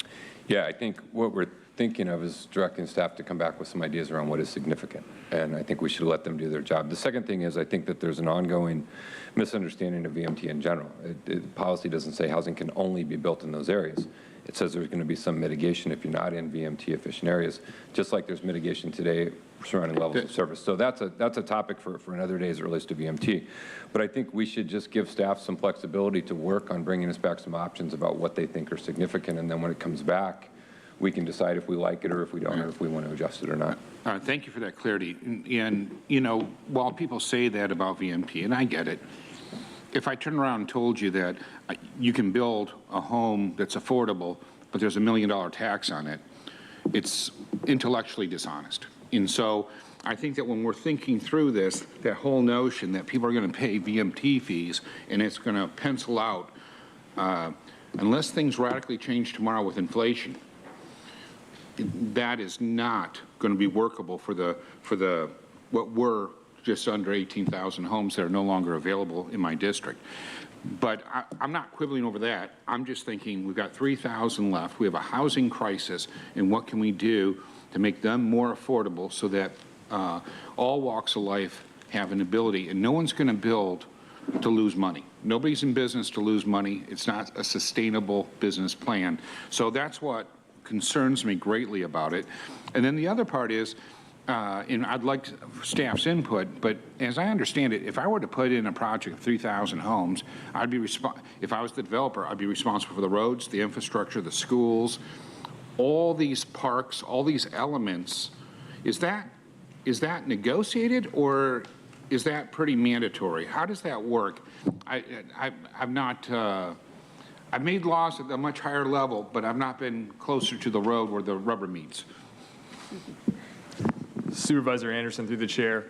Yeah, I think what we're thinking of is directing staff to come back with some ideas around what is significant, and I think we should let them do their job. The second thing is I think that there's an ongoing misunderstanding of VMT in general. Policy doesn't say housing can only be built in those areas. It says there's going to be some mitigation if you're not in VMT efficient areas, just like there's mitigation today surrounding levels of service. So that's a topic for another day as it relates to VMT. But I think we should just give staff some flexibility to work on bringing us back some options about what they think are significant, and then when it comes back, we can decide if we like it or if we don't, or if we want to adjust it or not. Thank you for that clarity. And, you know, while people say that about VMT, and I get it, if I turn around and told you that you can build a home that's affordable, but there's $1 million tax on it, it's intellectually dishonest. And so I think that when we're thinking through this, that whole notion that people are going to pay VMT fees and it's going to pencil out, unless things radically change tomorrow with inflation, that is not going to be workable for what were just under 18,000 homes that are no longer available in my district. But I'm not quibbling over that. I'm just thinking we've got 3,000 left. We have a housing crisis, and what can we do to make them more affordable so that all walks of life have an ability, and no one's going to build to lose money. Nobody's in business to lose money. It's not a sustainable business plan. So that's what concerns me greatly about it. And then the other part is, and I'd like staff's input, but as I understand it, if I were to put in a project of 3,000 homes, I'd be if I was the developer, I'd be responsible for the roads, the infrastructure, the schools, all these parks, all these elements. Is that negotiated, or is that pretty mandatory? How does that work? I've not. I've made laws at a much higher level, but I've not been closer to the road where the rubber meets. Supervisor Anderson, through the chair.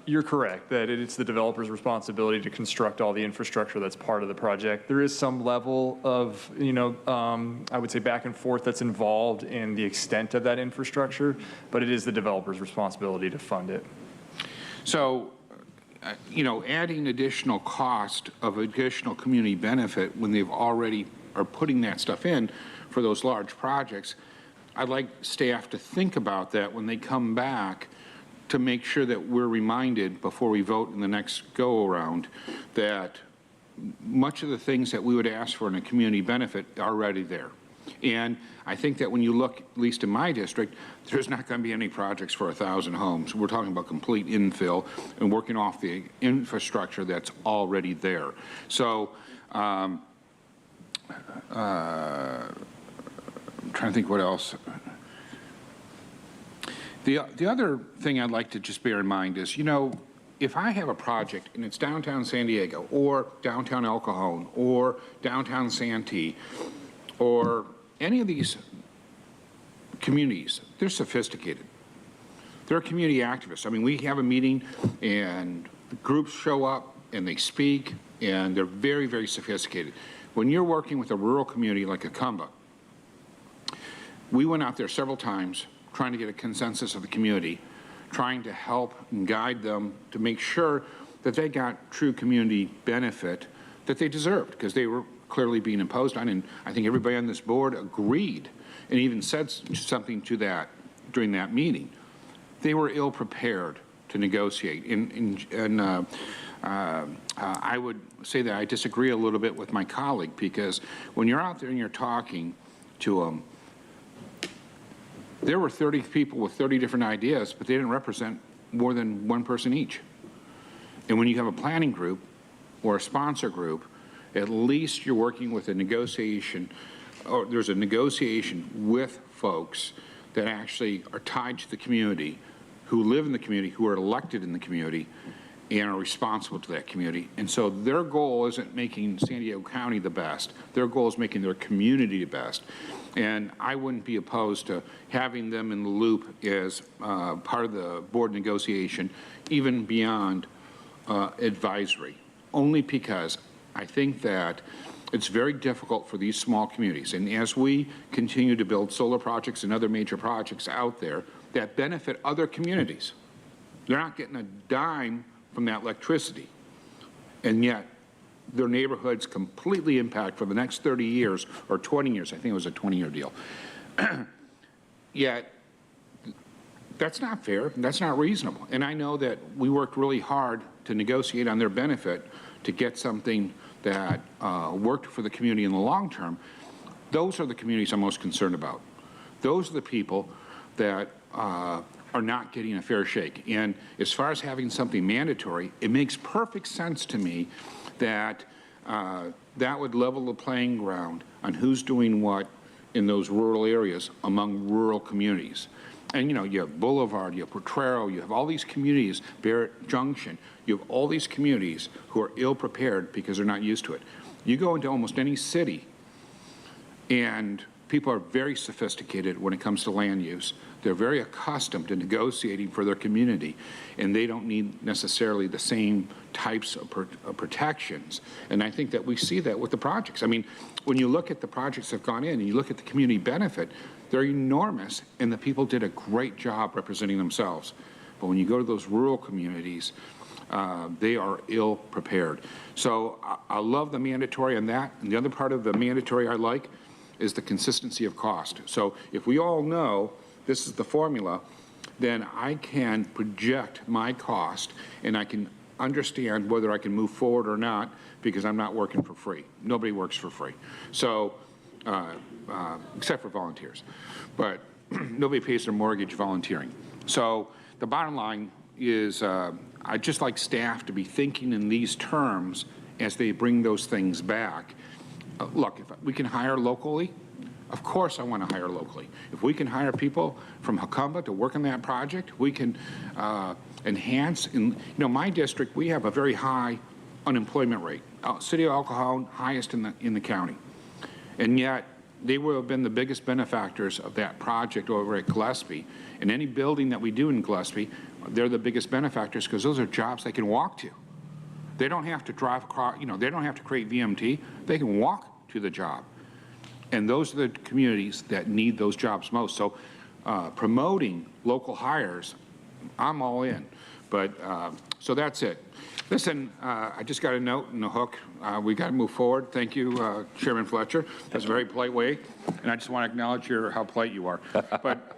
You're correct that it's the developer's responsibility to construct all the infrastructure that's part of the project. There is some level of, I would say back and forth that's involved in the extent of that infrastructure, but it is the developer's responsibility to fund it. So, adding additional cost of additional community benefit when they've already are putting that stuff in for those large projects, I'd like staff to think about that when they come back to make sure that we're reminded before we vote in the next go-around that much of the things that we would ask for in a community benefit are already there. And I think that when you look, at least in my district, there's not going to be any projects for 1,000 homes. We're talking about complete infill and working off the infrastructure that's already there. So I'm trying to think what else. The other thing I'd like to just bear in mind is, if I have a project and it's downtown San Diego or downtown El Cajon or downtown Santee or any of these communities, they're sophisticated. They're community activists. I mean, we have a meeting and groups show up and they speak and they're very, very sophisticated. When you're working with a rural community like Acumba, we went out there several times trying to get a consensus of the community, trying to help and guide them to make sure that they got true community benefit that they deserved, because they were clearly being imposed on, and I think everybody on this board agreed and even said something to that during that meeting. They were ill prepared to negotiate, and I would say that I disagree a little bit with my colleague, because when you're out there and you're talking to them, there were 30 people with 30 different ideas, but they didn't represent more than one person each. And when you have a planning group or a sponsor group, at least you're working with a negotiation, or there's a negotiation with folks that actually are tied to the community, who live in the community, who are elected in the community, and are responsible to that community. And so their goal isn't making San Diego County the best. Their goal is making their community the best. And I wouldn't be opposed to having them in the loop as part of the board negotiation, even beyond advisory, only because I think that it's very difficult for these small communities. And as we continue to build solar projects and other major projects out there that benefit other communities, they're not getting a dime from that electricity. And yet their neighborhoods completely impact for the next 30 years or 20 years. I think it was a 20-year deal. Yet, that's not fair. That's not reasonable. And I know that we worked really hard to negotiate on their benefit to get something that worked for the community in the long term. Those are the communities I'm most concerned about. Those are the people that are not getting a fair shake. And as far as having something mandatory, it makes perfect sense to me that that would level the playing ground on who's doing what in those rural areas among rural communities. And you know, you have Boulevard, you have Potrero, you have all these communities, Barrett Junction, you have all these communities who are ill-prepared because they're not used to it. You go into almost any city, and people are very sophisticated when it comes to land use. They're very accustomed to negotiating for their community, and they don't need necessarily the same types of protections. And I think that we see that with the projects. I mean, when you look at the projects that have gone in and you look at the community benefit, they're enormous, and the people did a great job representing themselves. But when you go to those rural communities, they are ill prepared. So I love the mandatory on that. And the other part of the mandatory I like is the consistency of cost. So if we all know this is the formula, then I can project my cost and I can understand whether I can move forward or not because I'm not working for free. Nobody works for free. So, except for volunteers. But nobody pays their mortgage volunteering. So the bottom line is I'd just like staff to be thinking in these terms as they bring those things back. Look, if we can hire locally, of course I want to hire locally. If we can hire people from Hukumba to work on that project, we can enhance. In, you know, my district, we have a very high unemployment rate. City of El Cajon, highest in the county. And yet, they will have been the biggest benefactors of that project over at Gillespie. And any building that we do in Gillespie, they're the biggest benefactors because those are jobs they can walk to. They don't have to drive across, you know, they don't have to create VMT. They can walk to the job. And those are the communities that need those jobs most. So promoting local hires, I'm all in. But so that's it. Listen, I just got a note in the hook. We got to move forward. Thank you, Chairman Fletcher. That's a very polite way. And I just want to acknowledge how polite you are. But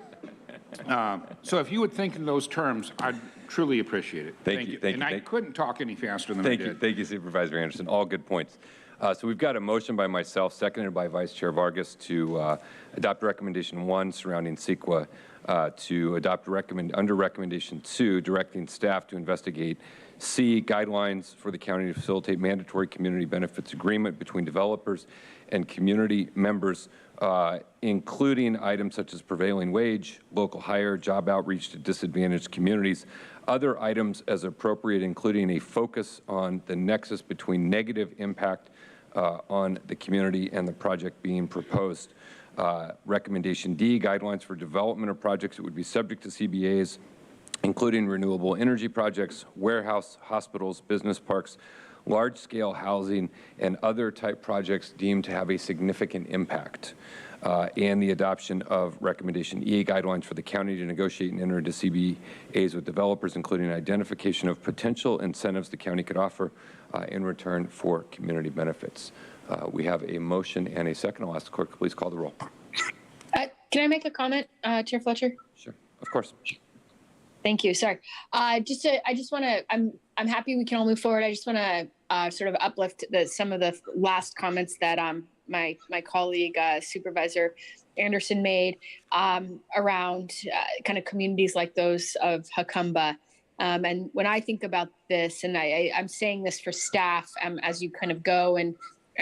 so if you would think in those terms, I'd truly appreciate it. Thank you. And I couldn't talk any faster than I did. Thank you, Supervisor Anderson. All good points. So we've got a motion by myself, seconded by Vice Chair Vargas, to adopt Recommendation 1 surrounding CEQA, to adopt under Recommendation 2, directing staff to investigate C, guidelines for the county to facilitate mandatory community benefits agreement between developers and community members, including items such as prevailing wage, local hire, job outreach to disadvantaged communities, other items as appropriate, including a focus on the nexus between negative impact on the community and the project being proposed. Recommendation D, guidelines for development of projects that would be subject to CBAs, including renewable energy projects, warehouse, hospitals, business parks, large-scale housing, and other type projects deemed to have a significant impact. And the adoption of Recommendation E, guidelines for the county to negotiate and enter into CBAs with developers, including identification of potential incentives the county could offer in return for community benefits. We have a motion and a second. I'll ask the clerk to please call the roll. Can I make a comment, Chair Fletcher? Sure, of course. Thank you. Sorry. I just want to. I'm happy we can all move forward. I just want to sort of uplift some of the last comments that my colleague Supervisor Anderson made around kind of communities like those of Hukumba. And when I think about this, and I'm saying this for staff as you kind of go and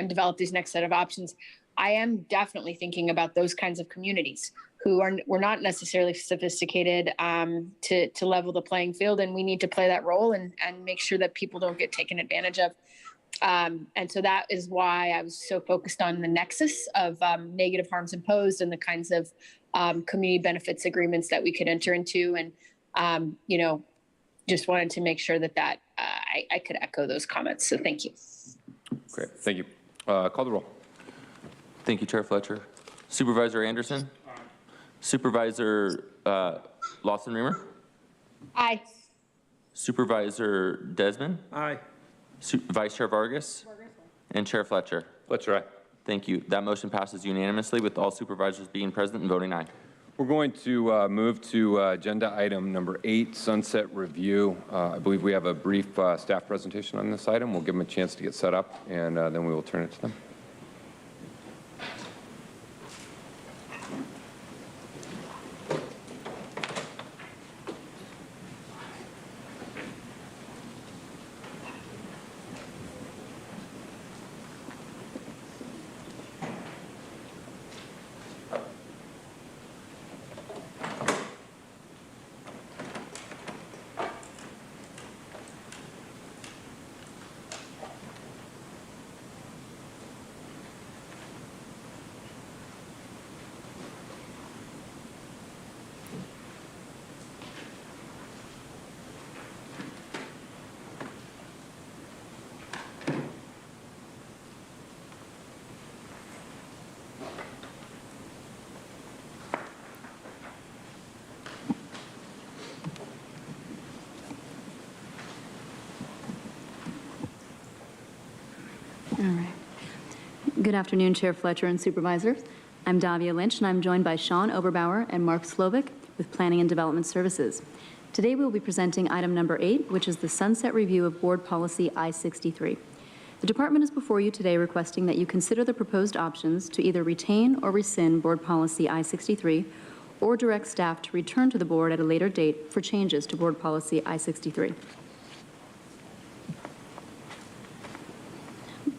develop these next set of options, I am definitely thinking about those kinds of communities who were not necessarily sophisticated to level the playing field, and we need to play that role and make sure that people don't get taken advantage of. And so that is why I was so focused on the nexus of negative harms imposed and the kinds of community benefits agreements that we could enter into, and you know, just wanted to make sure that I could echo those comments. So thank you. Great, thank you. Call the roll. Thank you, Chair Fletcher. Supervisor Anderson? Aye. Supervisor Lawson-Remer? Aye. Supervisor Desmond? Aye. Vice Chair Vargas? And Chair Fletcher? Fletcher, aye. Thank you. That motion passes unanimously with all supervisors being present and voting aye. We're going to move to agenda item number 8, sunset review. I believe we have a brief staff presentation on this item. We'll give them a chance to get set up, and then we will turn it to them. All right. Good afternoon, Chair Fletcher and Supervisors. I'm Davia Lynch, and I'm joined by Sean Oberbauer and Mark Slovic with Planning and Development Services. Today, we will be presenting item number 8, which is the sunset review of Board Policy I-63. The department is before you today requesting that you consider the proposed options to either retain or rescind Board Policy I-63 or direct staff to return to the board at a later date for changes to Board Policy I-63.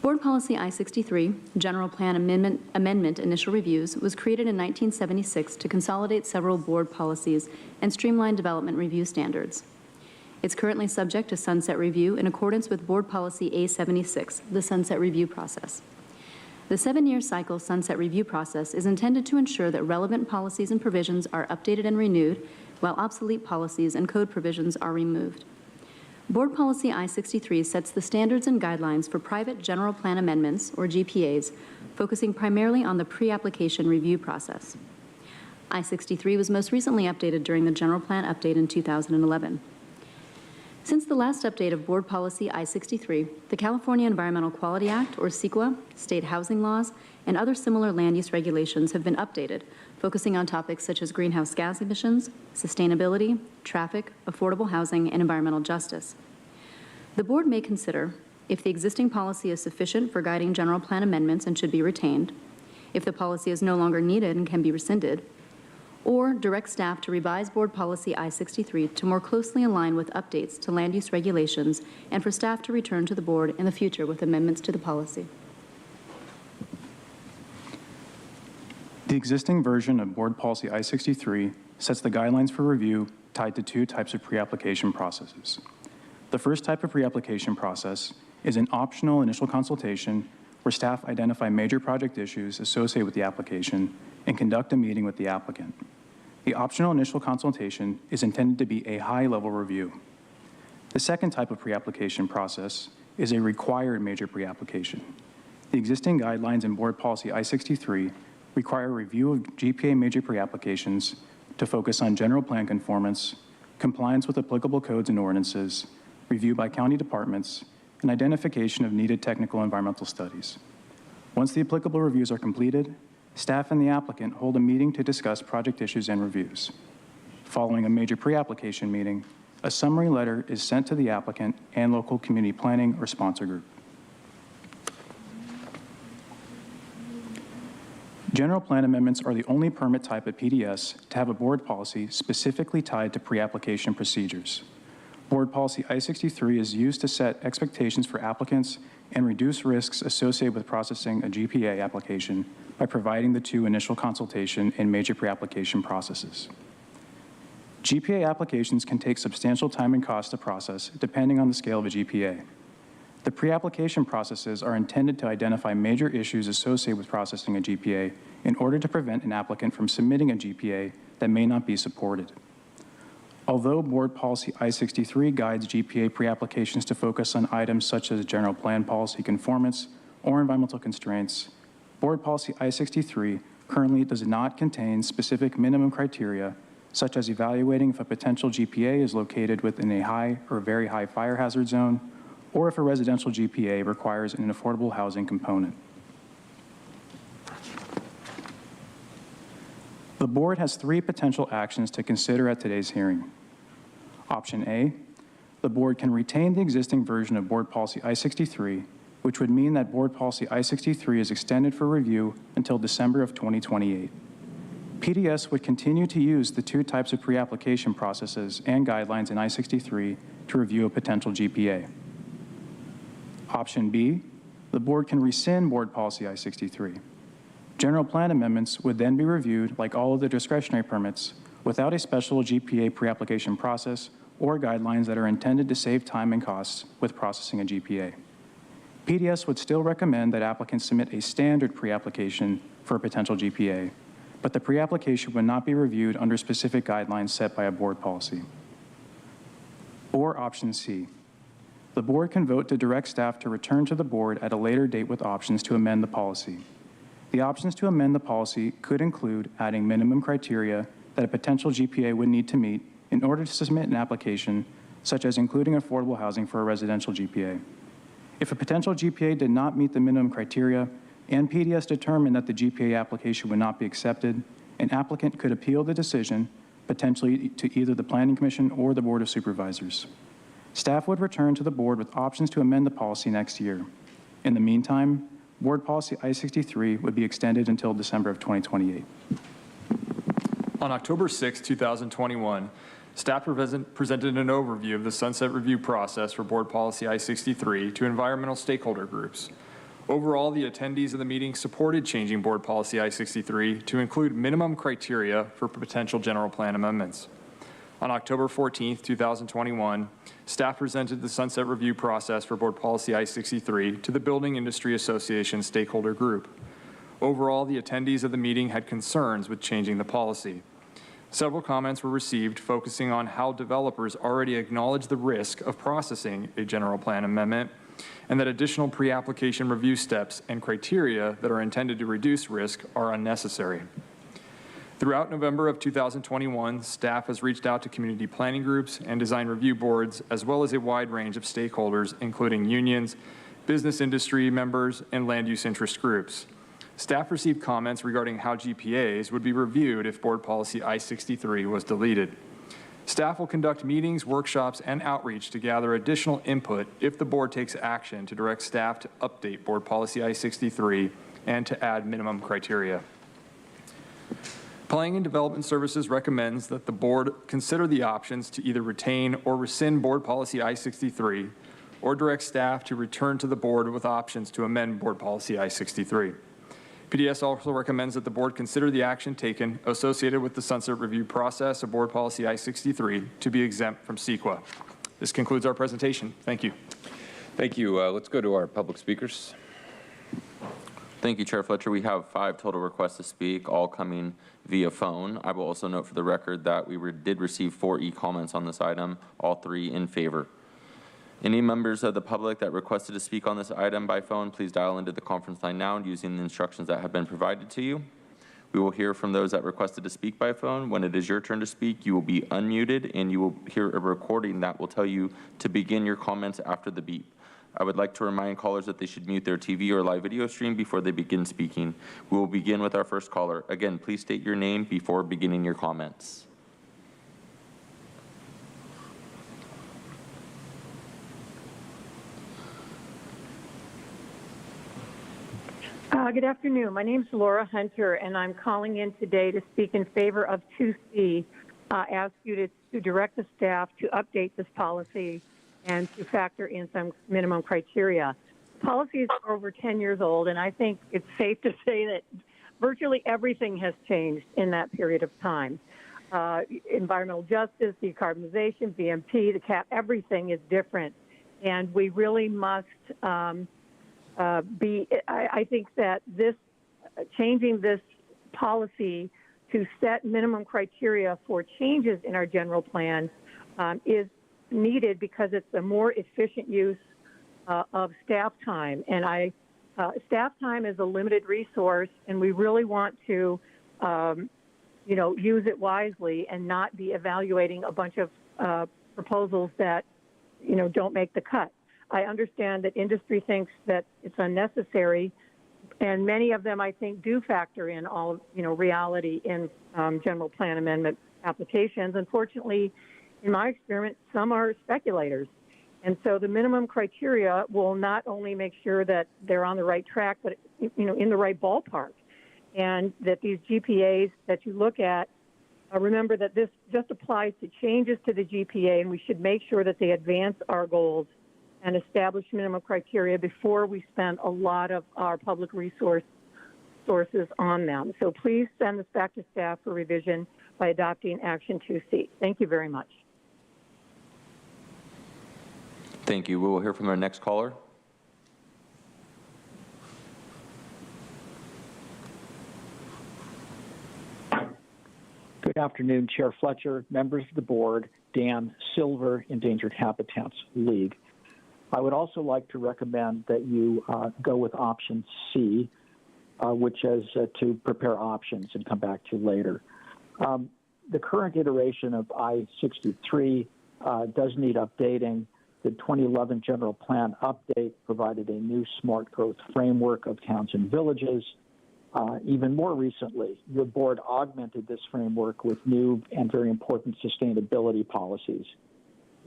Board Policy I-63, General Plan Amendment Initial Reviews, was created in 1976 to consolidate several board policies and streamline development review standards. It's currently subject to sunset review in accordance with Board Policy A-76, the sunset review process. The 7-year cycle sunset review process is intended to ensure that relevant policies and provisions are updated and renewed, while obsolete policies and code provisions are removed. Board Policy I-63 sets the standards and guidelines for private general plan amendments, or GPAs, focusing primarily on the pre-application review process. I-63 was most recently updated during the general plan update in 2011. Since the last update of Board Policy I-63, the California Environmental Quality Act, or CEQA, state housing laws, and other similar land use regulations have been updated, focusing on topics such as greenhouse gas emissions, sustainability, traffic, affordable housing, and environmental justice. The board may consider if the existing policy is sufficient for guiding general plan amendments and should be retained, if the policy is no longer needed and can be rescinded, or direct staff to revise Board Policy I-63 to more closely align with updates to land use regulations and for staff to return to the board in the future with amendments to the policy. The existing version of Board Policy I-63 sets the guidelines for review tied to 2 types of pre-application processes. The first type of pre-application process is an optional initial consultation where staff identify major project issues associated with the application and conduct a meeting with the applicant. The optional initial consultation is intended to be a high-level review. The second type of pre-application process is a required major pre-application. The existing guidelines in Board Policy I-63 require a review of GPA major pre-applications to focus on general plan conformance, compliance with applicable codes and ordinances, review by county departments, and identification of needed technical environmental studies. Once the applicable reviews are completed, staff and the applicant hold a meeting to discuss project issues and reviews. Following a major pre-application meeting, a summary letter is sent to the applicant and local community planning or sponsor group. General plan amendments are the only permit type at PDS to have a board policy specifically tied to pre-application procedures. Board Policy I-63 is used to set expectations for applicants and reduce risks associated with processing a GPA application by providing the 2 initial consultation and major pre-application processes. GPA applications can take substantial time and cost to process depending on the scale of a GPA. The pre-application processes are intended to identify major issues associated with processing a GPA in order to prevent an applicant from submitting a GPA that may not be supported. Although Board Policy I-63 guides GPA pre-applications to focus on items such as general plan policy conformance or environmental constraints, Board Policy I-63 currently does not contain specific minimum criteria, such as evaluating if a potential GPA is located within a high or very high fire hazard zone, or if a residential GPA requires an affordable housing component. The board has 3 potential actions to consider at today's hearing. Option A, the board can retain the existing version of Board Policy I-63, which would mean that Board Policy I-63 is extended for review until December of 2028. PDS would continue to use the 2 types of pre-application processes and guidelines in I-63 to review a potential GPA. Option B, the board can rescind Board Policy I-63. General plan amendments would then be reviewed like all of the discretionary permits without a special GPA pre-application process or guidelines that are intended to save time and costs with processing a GPA. PDS would still recommend that applicants submit a standard pre-application for a potential GPA, but the pre-application would not be reviewed under specific guidelines set by a board policy. Or option C, the board can vote to direct staff to return to the board at a later date with options to amend the policy. The options to amend the policy could include adding minimum criteria that a potential GPA would need to meet in order to submit an application, such as including affordable housing for a residential GPA. If a potential GPA did not meet the minimum criteria and PDS determined that the GPA application would not be accepted, an applicant could appeal the decision, potentially to either the Planning Commission or the Board of Supervisors. Staff would return to the board with options to amend the policy next year. In the meantime, Board Policy I-63 would be extended until December of 2028. On October 6, 2021, staff presented an overview of the sunset review process for Board Policy I-63 to environmental stakeholder groups. Overall, the attendees of the meeting supported changing Board Policy I-63 to include minimum criteria for potential general plan amendments. On October 14, 2021, staff presented the sunset review process for Board Policy I-63 to the Building Industry Association stakeholder group. Overall, the attendees of the meeting had concerns with changing the policy. Several comments were received focusing on how developers already acknowledge the risk of processing a general plan amendment and that additional pre-application review steps and criteria that are intended to reduce risk are unnecessary. Throughout November of 2021, staff has reached out to community planning groups and design review boards, as well as a wide range of stakeholders, including unions, business industry members, and land use interest groups. Staff received comments regarding how GPAs would be reviewed if Board Policy I-63 was deleted. Staff will conduct meetings, workshops, and outreach to gather additional input if the board takes action to direct staff to update Board Policy I-63 and to add minimum criteria. Planning and Development Services recommends that the board consider the options to either retain or rescind Board Policy I-63 or direct staff to return to the board with options to amend Board Policy I-63. PDS also recommends that the board consider the action taken associated with the sunset review process of Board Policy I-63 to be exempt from CEQA. This concludes our presentation. Thank you. Thank you. Let's go to our public speakers. Thank you, Chair Fletcher. We have 5 total requests to speak, all coming via phone. I will also note for the record that we did receive 4 e-comments on this item, all 3 in favor. Any members of the public that requested to speak on this item by phone, please dial into the conference line now using the instructions that have been provided to you. We will hear from those that requested to speak by phone. When it is your turn to speak, you will be unmuted and you will hear a recording that will tell you to begin your comments after the beep. I would like to remind callers that they should mute their TV or live video stream before they begin speaking. We will begin with our first caller. Again, please state your name before beginning your comments. Good afternoon. My name is Laura Hunter, and I'm calling in today to speak in favor of 2C, ask you to direct the staff to update this policy and to factor in some minimum criteria. The policy is over 10 years old, and I think it's safe to say that virtually everything has changed in that period of time. Environmental justice, decarbonization, VMP, the CAP, everything is different. And we really must I think that changing this policy to set minimum criteria for changes in our general plan is needed because it's a more efficient use of staff time. And staff time is a limited resource, and we really want to, use it wisely and not be evaluating a bunch of proposals that, don't make the cut. I understand that industry thinks that it's unnecessary, and many of them, I think, do factor in all, reality in general plan amendment applications. Unfortunately, in my experience, some are speculators. And so the minimum criteria will not only make sure that they're on the right track, but, in the right ballpark. And that these GPAs that you look at, remember that this just applies to changes to the GPA, and we should make sure that they advance our goals and establish minimum criteria before we spend a lot of our public sources on them. So please send this back to staff for revision by adopting Action 2C. Thank you very much. Thank you. We will hear from our next caller. Good afternoon, Chair Fletcher, members of the board, Dan Silver, Endangered Habitats League. I would also like to recommend that you go with option C, which is to prepare options and come back to later. The current iteration of I-63 does need updating. The 2011 General Plan update provided a new smart growth framework of towns and villages. Even more recently, your board augmented this framework with new and very important sustainability policies.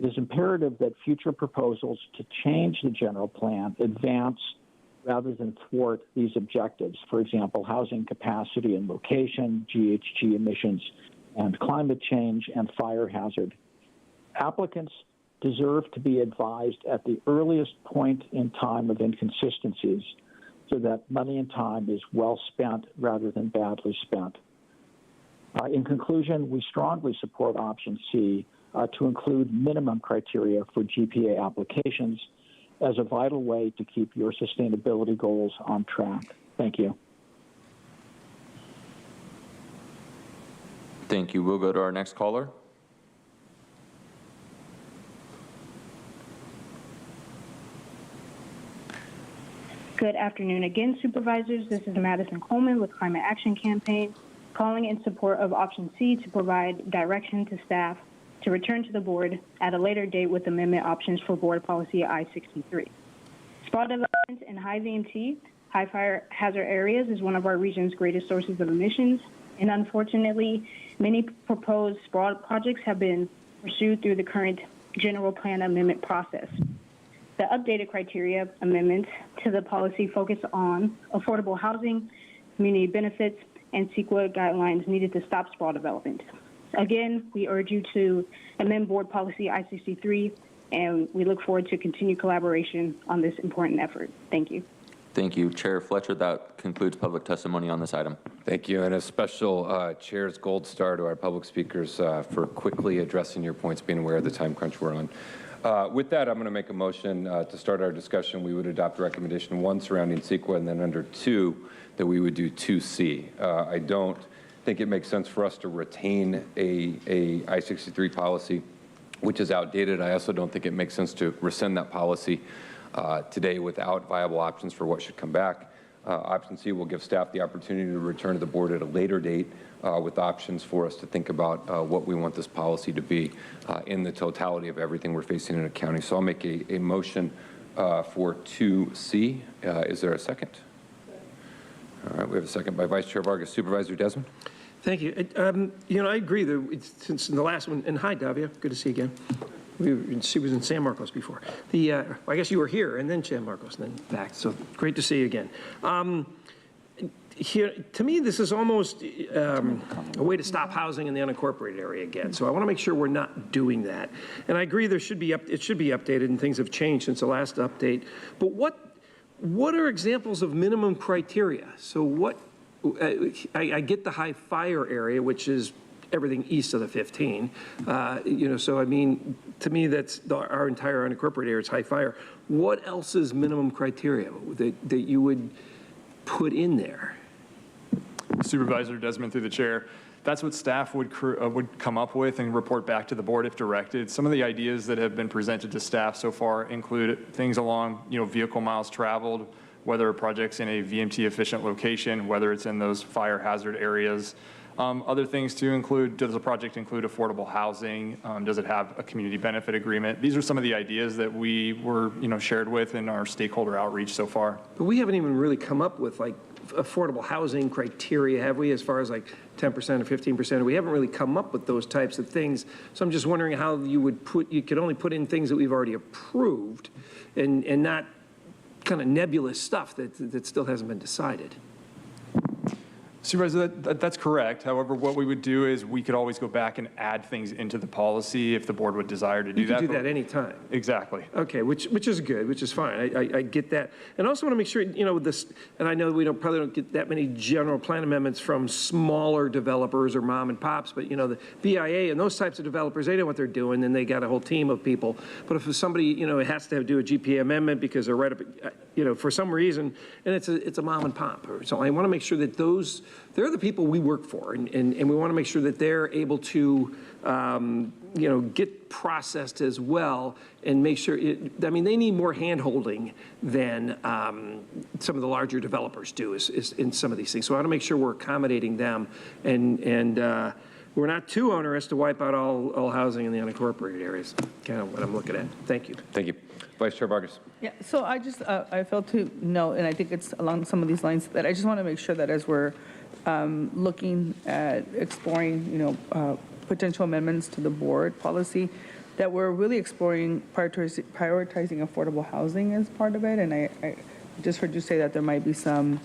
It is imperative that future proposals to change the general plan advance rather than thwart these objectives. For example, housing capacity and location, GHG emissions and climate change, and fire hazard. Applicants deserve to be advised at the earliest point in time of inconsistencies so that money and time is well spent rather than badly spent. In conclusion, we strongly support option C to include minimum criteria for GPA applications as a vital way to keep your sustainability goals on track. Thank you. Thank you. We'll go to our next caller. Good afternoon again, Supervisors. This is Madison Coleman with Climate Action Campaign, calling in support of option C to provide direction to staff to return to the board at a later date with amendment options for board policy I-63. Sprawl development in high VMT, high fire hazard areas is one of our region's greatest sources of emissions, and unfortunately, many proposed sprawl projects have been pursued through the current general plan amendment process. The updated criteria amendments to the policy focus on affordable housing, community benefits, and CEQA guidelines needed to stop sprawl development. Again, we urge you to amend board policy I-63, and we look forward to continued collaboration on this important effort. Thank you. Thank you. Chair Fletcher, that concludes public testimony on this item. Thank you, and a special Chair's Gold Star to our public speakers for quickly addressing your points, being aware of the time crunch we're on. With that, I'm going to make a motion to start our discussion. We would adopt recommendation 1 surrounding CEQA, and then under 2 that we would do 2C. I don't think it makes sense for us to retain a I-63 policy, which is outdated. I also don't think it makes sense to rescind that policy today without viable options for what should come back. Option C will give staff the opportunity to return to the board at a later date with options for us to think about what we want this policy to be in the totality of everything we're facing in a county. So I'll make a motion for 2C. Is there a second? All right, we have a second by Vice Chair Vargas. Supervisor Desmond? Thank you. I agree that since in the last one, and hi, Davia, good to see you again. She was in San Marcos before. I guess you were here and then San Marcos and then back. So great to see you again. Here, to me, this is almost a way to stop housing in the unincorporated area again. So I want to make sure we're not doing that. And I agree it should be updated, and things have changed since the last update. But what are examples of minimum criteria? So I get the high fire area, which is everything east of the 15. So I mean, to me, that's our entire unincorporated area is high fire. What else is minimum criteria that you would put in there? Supervisor Desmond, through the chair, that's what staff would come up with and report back to the board if directed. Some of the ideas that have been presented to staff so far include things along, vehicle miles traveled, whether a project's in a VMT efficient location, whether it's in those fire hazard areas, Other things to include, does the project include affordable housing? Does it have a community benefit agreement? These are some of the ideas that we were, shared with in our stakeholder outreach so far. But we haven't even really come up with like affordable housing criteria, have we, as far as like 10% or 15%? We haven't really come up with those types of things. So I'm just wondering how you could only put in things that we've already approved and not kind of nebulous stuff that still hasn't been decided. Supervisor, that's correct. However, what we would do is we could always go back and add things into the policy if the board would desire to do that. You could do that anytime. Exactly. Okay, which is good, which is fine. I get that. And I also want to make sure, with this, and I know we probably don't get that many general plan amendments from smaller developers or mom and pops, but the BIA and those types of developers, they know what they're doing, and they got a whole team of people. But if somebody, has to do a GPA amendment because they're right up, for some reason, and it's a mom and pop. So I want to make sure that they're the people we work for, and we want to make sure that they're able to, get processed as well and make sure, they need more hand-holding than some of the larger developers do is in some of these things. So I want to make sure we're accommodating them and we're not too onerous to wipe out all housing in the unincorporated areas, kind of what I'm looking at. Thank you. Thank you. Vice Chair Vargas. Yeah, so I just, I failed to note, and I think it's along some of these lines, that I just want to make sure that as we're looking at exploring, potential amendments to the board policy, that we're really exploring prioritizing affordable housing as part of it. And I just heard you say that there might be some,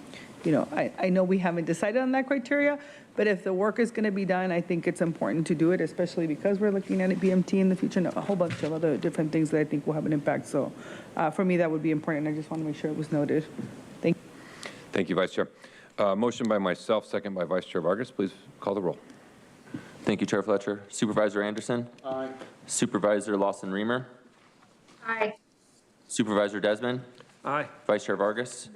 I know we haven't decided on that criteria, but if the work is going to be done, I think it's important to do it, especially because we're looking at BMT in the future and a whole bunch of other different things that I think will have an impact. So for me, that would be important. I just want to make sure it was noted. Thank you. Thank you, Vice Chair. Motion by myself, second by Vice Chair Vargas. Please call the roll. Thank you, Chair Fletcher. Supervisor Anderson? Aye. Supervisor Lawson-Remer? Aye. Supervisor Desmond? Aye. Vice Chair Vargas?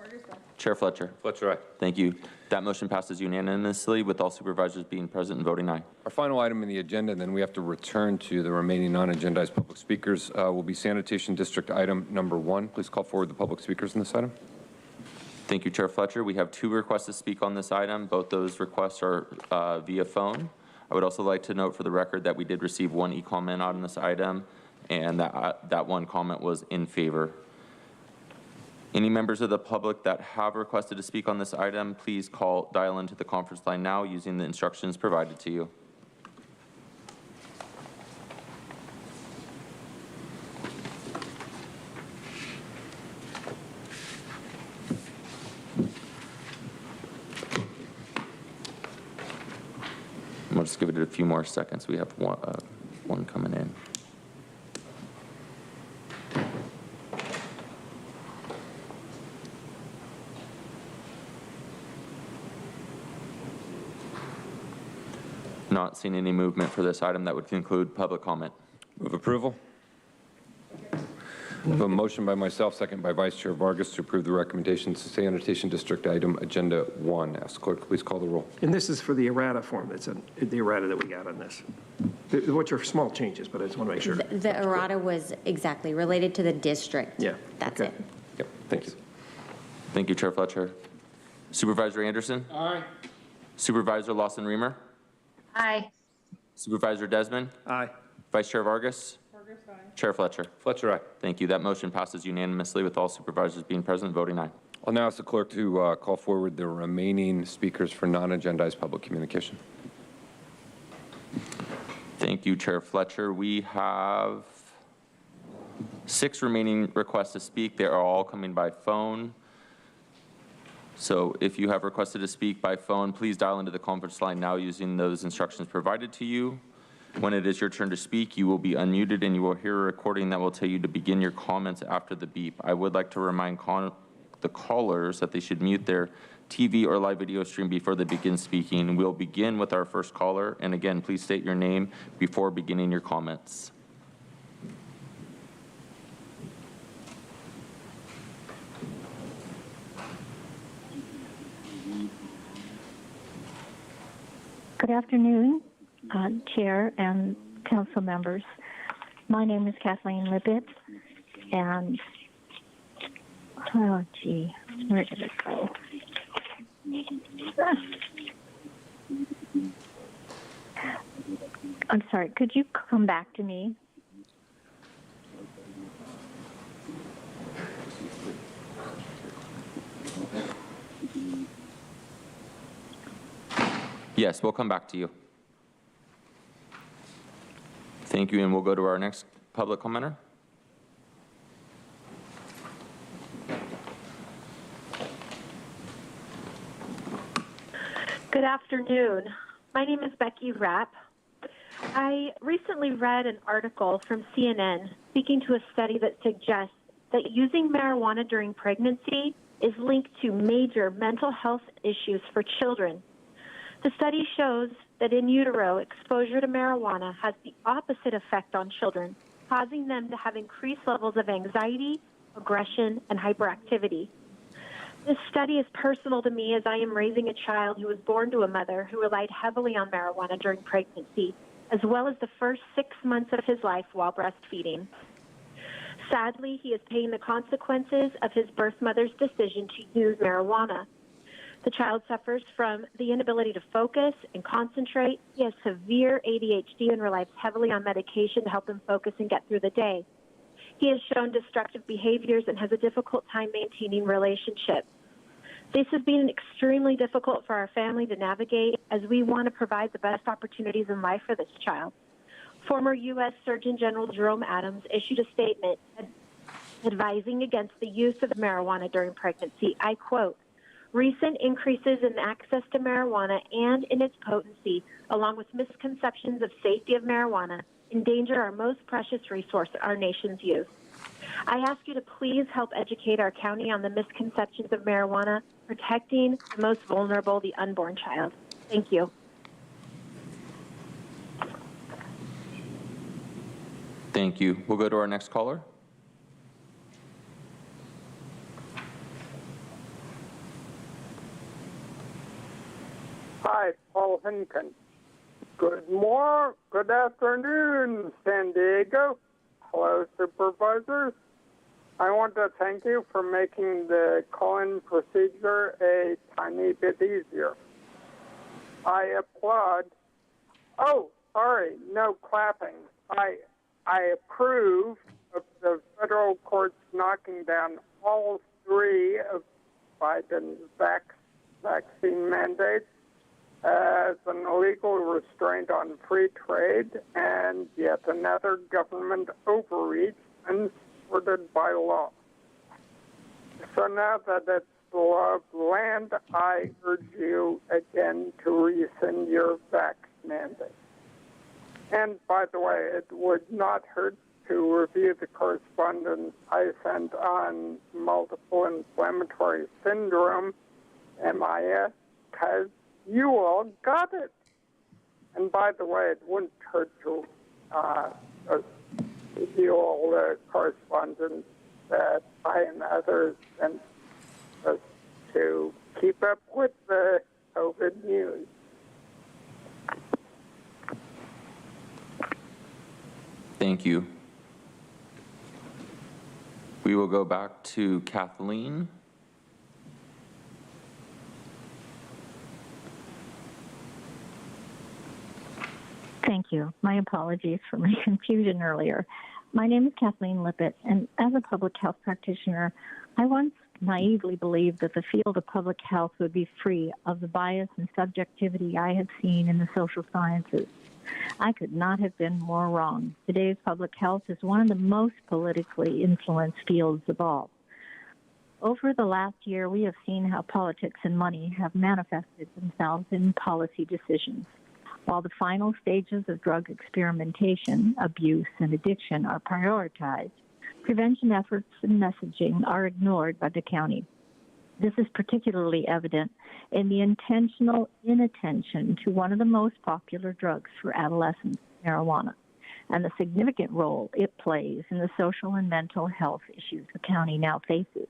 Chair Fletcher? Fletcher, aye. Thank you. That motion passes unanimously with all supervisors being present and voting aye. Our final item in the agenda, and then we have to return to the remaining non-agendized public speakers, will be Sanitation District item number 1. Please call forward the public speakers in this item. Thank you, Chair Fletcher. We have 2 requests to speak on this item. Both those requests are via phone. I would also like to note for the record that we did receive 1 e-comment on this item, and that 1 comment was in favor. Any members of the public that have requested to speak on this item, please dial into the conference line now using the instructions provided to you. We'll just give it a few more seconds. We have one coming in. Not seeing any movement for this item. That would conclude public comment. Move approval. A motion by myself, second by Vice Chair Vargas to approve the recommendations to Sanitation District item agenda 1. Ask clerk, please call the roll. And this is for the errata form that's in the errata that we got on this, which are small changes, but I just want to make sure. The errata was exactly related to the district. Yeah. That's okay. it. Yep, thank you. Thank you, Chair Fletcher. Supervisor Anderson? Aye. Supervisor Lawson-Remer? Aye. Supervisor Desmond? Aye. Vice Chair Vargas? Chair Fletcher? Fletcher, aye. Thank you. That motion passes unanimously with all supervisors being present, voting aye. I'll now ask the clerk to call forward the remaining speakers for non-agendized public communication. Thank you, Chair Fletcher. We have 6 remaining requests to speak. They are all coming by phone. So if you have requested to speak by phone, please dial into the conference line now using those instructions provided to you. When it is your turn to speak, you will be unmuted and you will hear a recording that will tell you to begin your comments after the beep. I would like to remind the callers that they should mute their TV or live video stream before they begin speaking. We'll begin with our first caller. And again, please state your name before beginning your comments. Good afternoon, Chair and Council members. My name is Kathleen Libet, and oh gee, where did it go? I'm sorry, could you come back to me? Yes, we'll come back to you. Thank you, and we'll go to our next public commenter. Good afternoon. My name is Becky Rapp. I recently read an article from CNN speaking to a study that suggests that using marijuana during pregnancy is linked to major mental health issues for children. The study shows that in utero, exposure to marijuana has the opposite effect on children, causing them to have increased levels of anxiety, aggression, and hyperactivity. This study is personal to me as I am raising a child who was born to a mother who relied heavily on marijuana during pregnancy, as well as the first 6 months of his life while breastfeeding. Sadly, he is paying the consequences of his birth mother's decision to use marijuana. The child suffers from the inability to focus and concentrate. He has severe ADHD and relies heavily on medication to help him focus and get through the day. He has shown destructive behaviors and has a difficult time maintaining relationships. This has been extremely difficult for our family to navigate as we want to provide the best opportunities in life for this child. Former U.S. Surgeon General Jerome Adams issued a statement advising against the use of marijuana during pregnancy. I quote, "Recent increases in access to marijuana and in its potency, along with misconceptions of safety of marijuana, endanger our most precious resource, our nation's youth. I ask you to please help educate our county on the misconceptions of marijuana, protecting the most vulnerable, the unborn child." Thank you. Thank you. We'll go to our next caller. Hi, Paul Hinken. Good afternoon, San Diego. Hello, Supervisors. I want to thank you for making the call-in procedure a tiny bit easier. I applaud. Oh, sorry, no clapping. I approve of the federal courts knocking down all 3 of Biden's vaccine mandates as an illegal restraint on free trade and yet another government overreach unsupported by law. So now that it's the law of the land, I urge you again to rescind your vax mandate. And by the way, it would not hurt to review the correspondence I sent on multiple inflammatory syndrome, MIS, because you all got it. And by the way, it wouldn't hurt to review all the correspondence that I and others sent us to keep up with the COVID news. Thank you. We will go back to Kathleen. Thank you. My apologies for my confusion earlier. My name is Kathleen Lippitt, and as a public health practitioner, I once naively believed that the field of public health would be free of the bias and subjectivity I have seen in the social sciences. I could not have been more wrong. Today's public health is one of the most politically influenced fields of all. Over the last year, we have seen how politics and money have manifested themselves in policy decisions. While the final stages of drug experimentation, abuse, and addiction are prioritized, prevention efforts and messaging are ignored by the county. This is particularly evident in the intentional inattention to one of the most popular drugs for adolescents, marijuana, and the significant role it plays in the social and mental health issues the county now faces.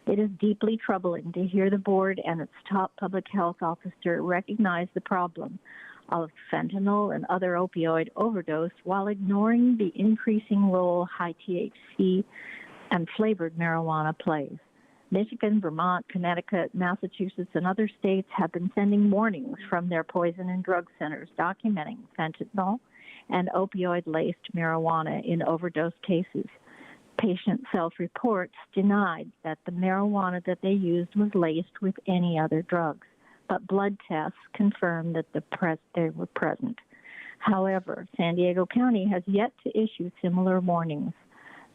It is deeply troubling to hear the board and its top public health officer recognize the problem of fentanyl and other opioid overdose while ignoring the increasing role high THC and flavored marijuana plays. Michigan, Vermont, Connecticut, Massachusetts, and other states have been sending warnings from their poison and drug centers documenting fentanyl and opioid-laced marijuana in overdose cases. Patient self-reports denied that the marijuana that they used was laced with any other drugs, but blood tests confirmed that they were present. However, San Diego County has yet to issue similar warnings.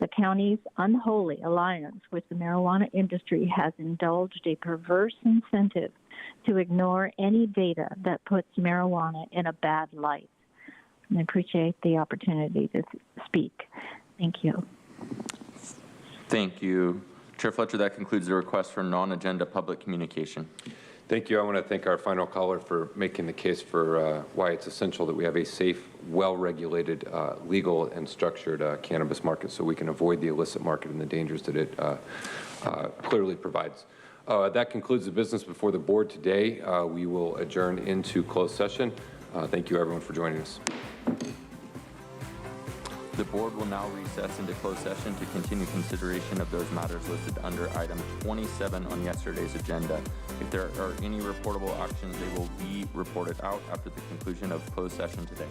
The county's unholy alliance with the marijuana industry has indulged a perverse incentive to ignore any data that puts marijuana in a bad light. I appreciate the opportunity to speak. Thank you. Thank you. Chair Fletcher, that concludes the request for non-agenda public communication. Thank you. I want to thank our final caller for making the case for why it's essential that we have a safe, well-regulated, legal and structured cannabis market so we can avoid the illicit market and the dangers that it clearly provides. That concludes the business before the board today. We will adjourn into closed session. Thank you, everyone, for joining us. The board will now recess into closed session to continue consideration of those matters listed under item 27 on yesterday's agenda. If there are any reportable actions, they will be reported out after the conclusion of closed session today.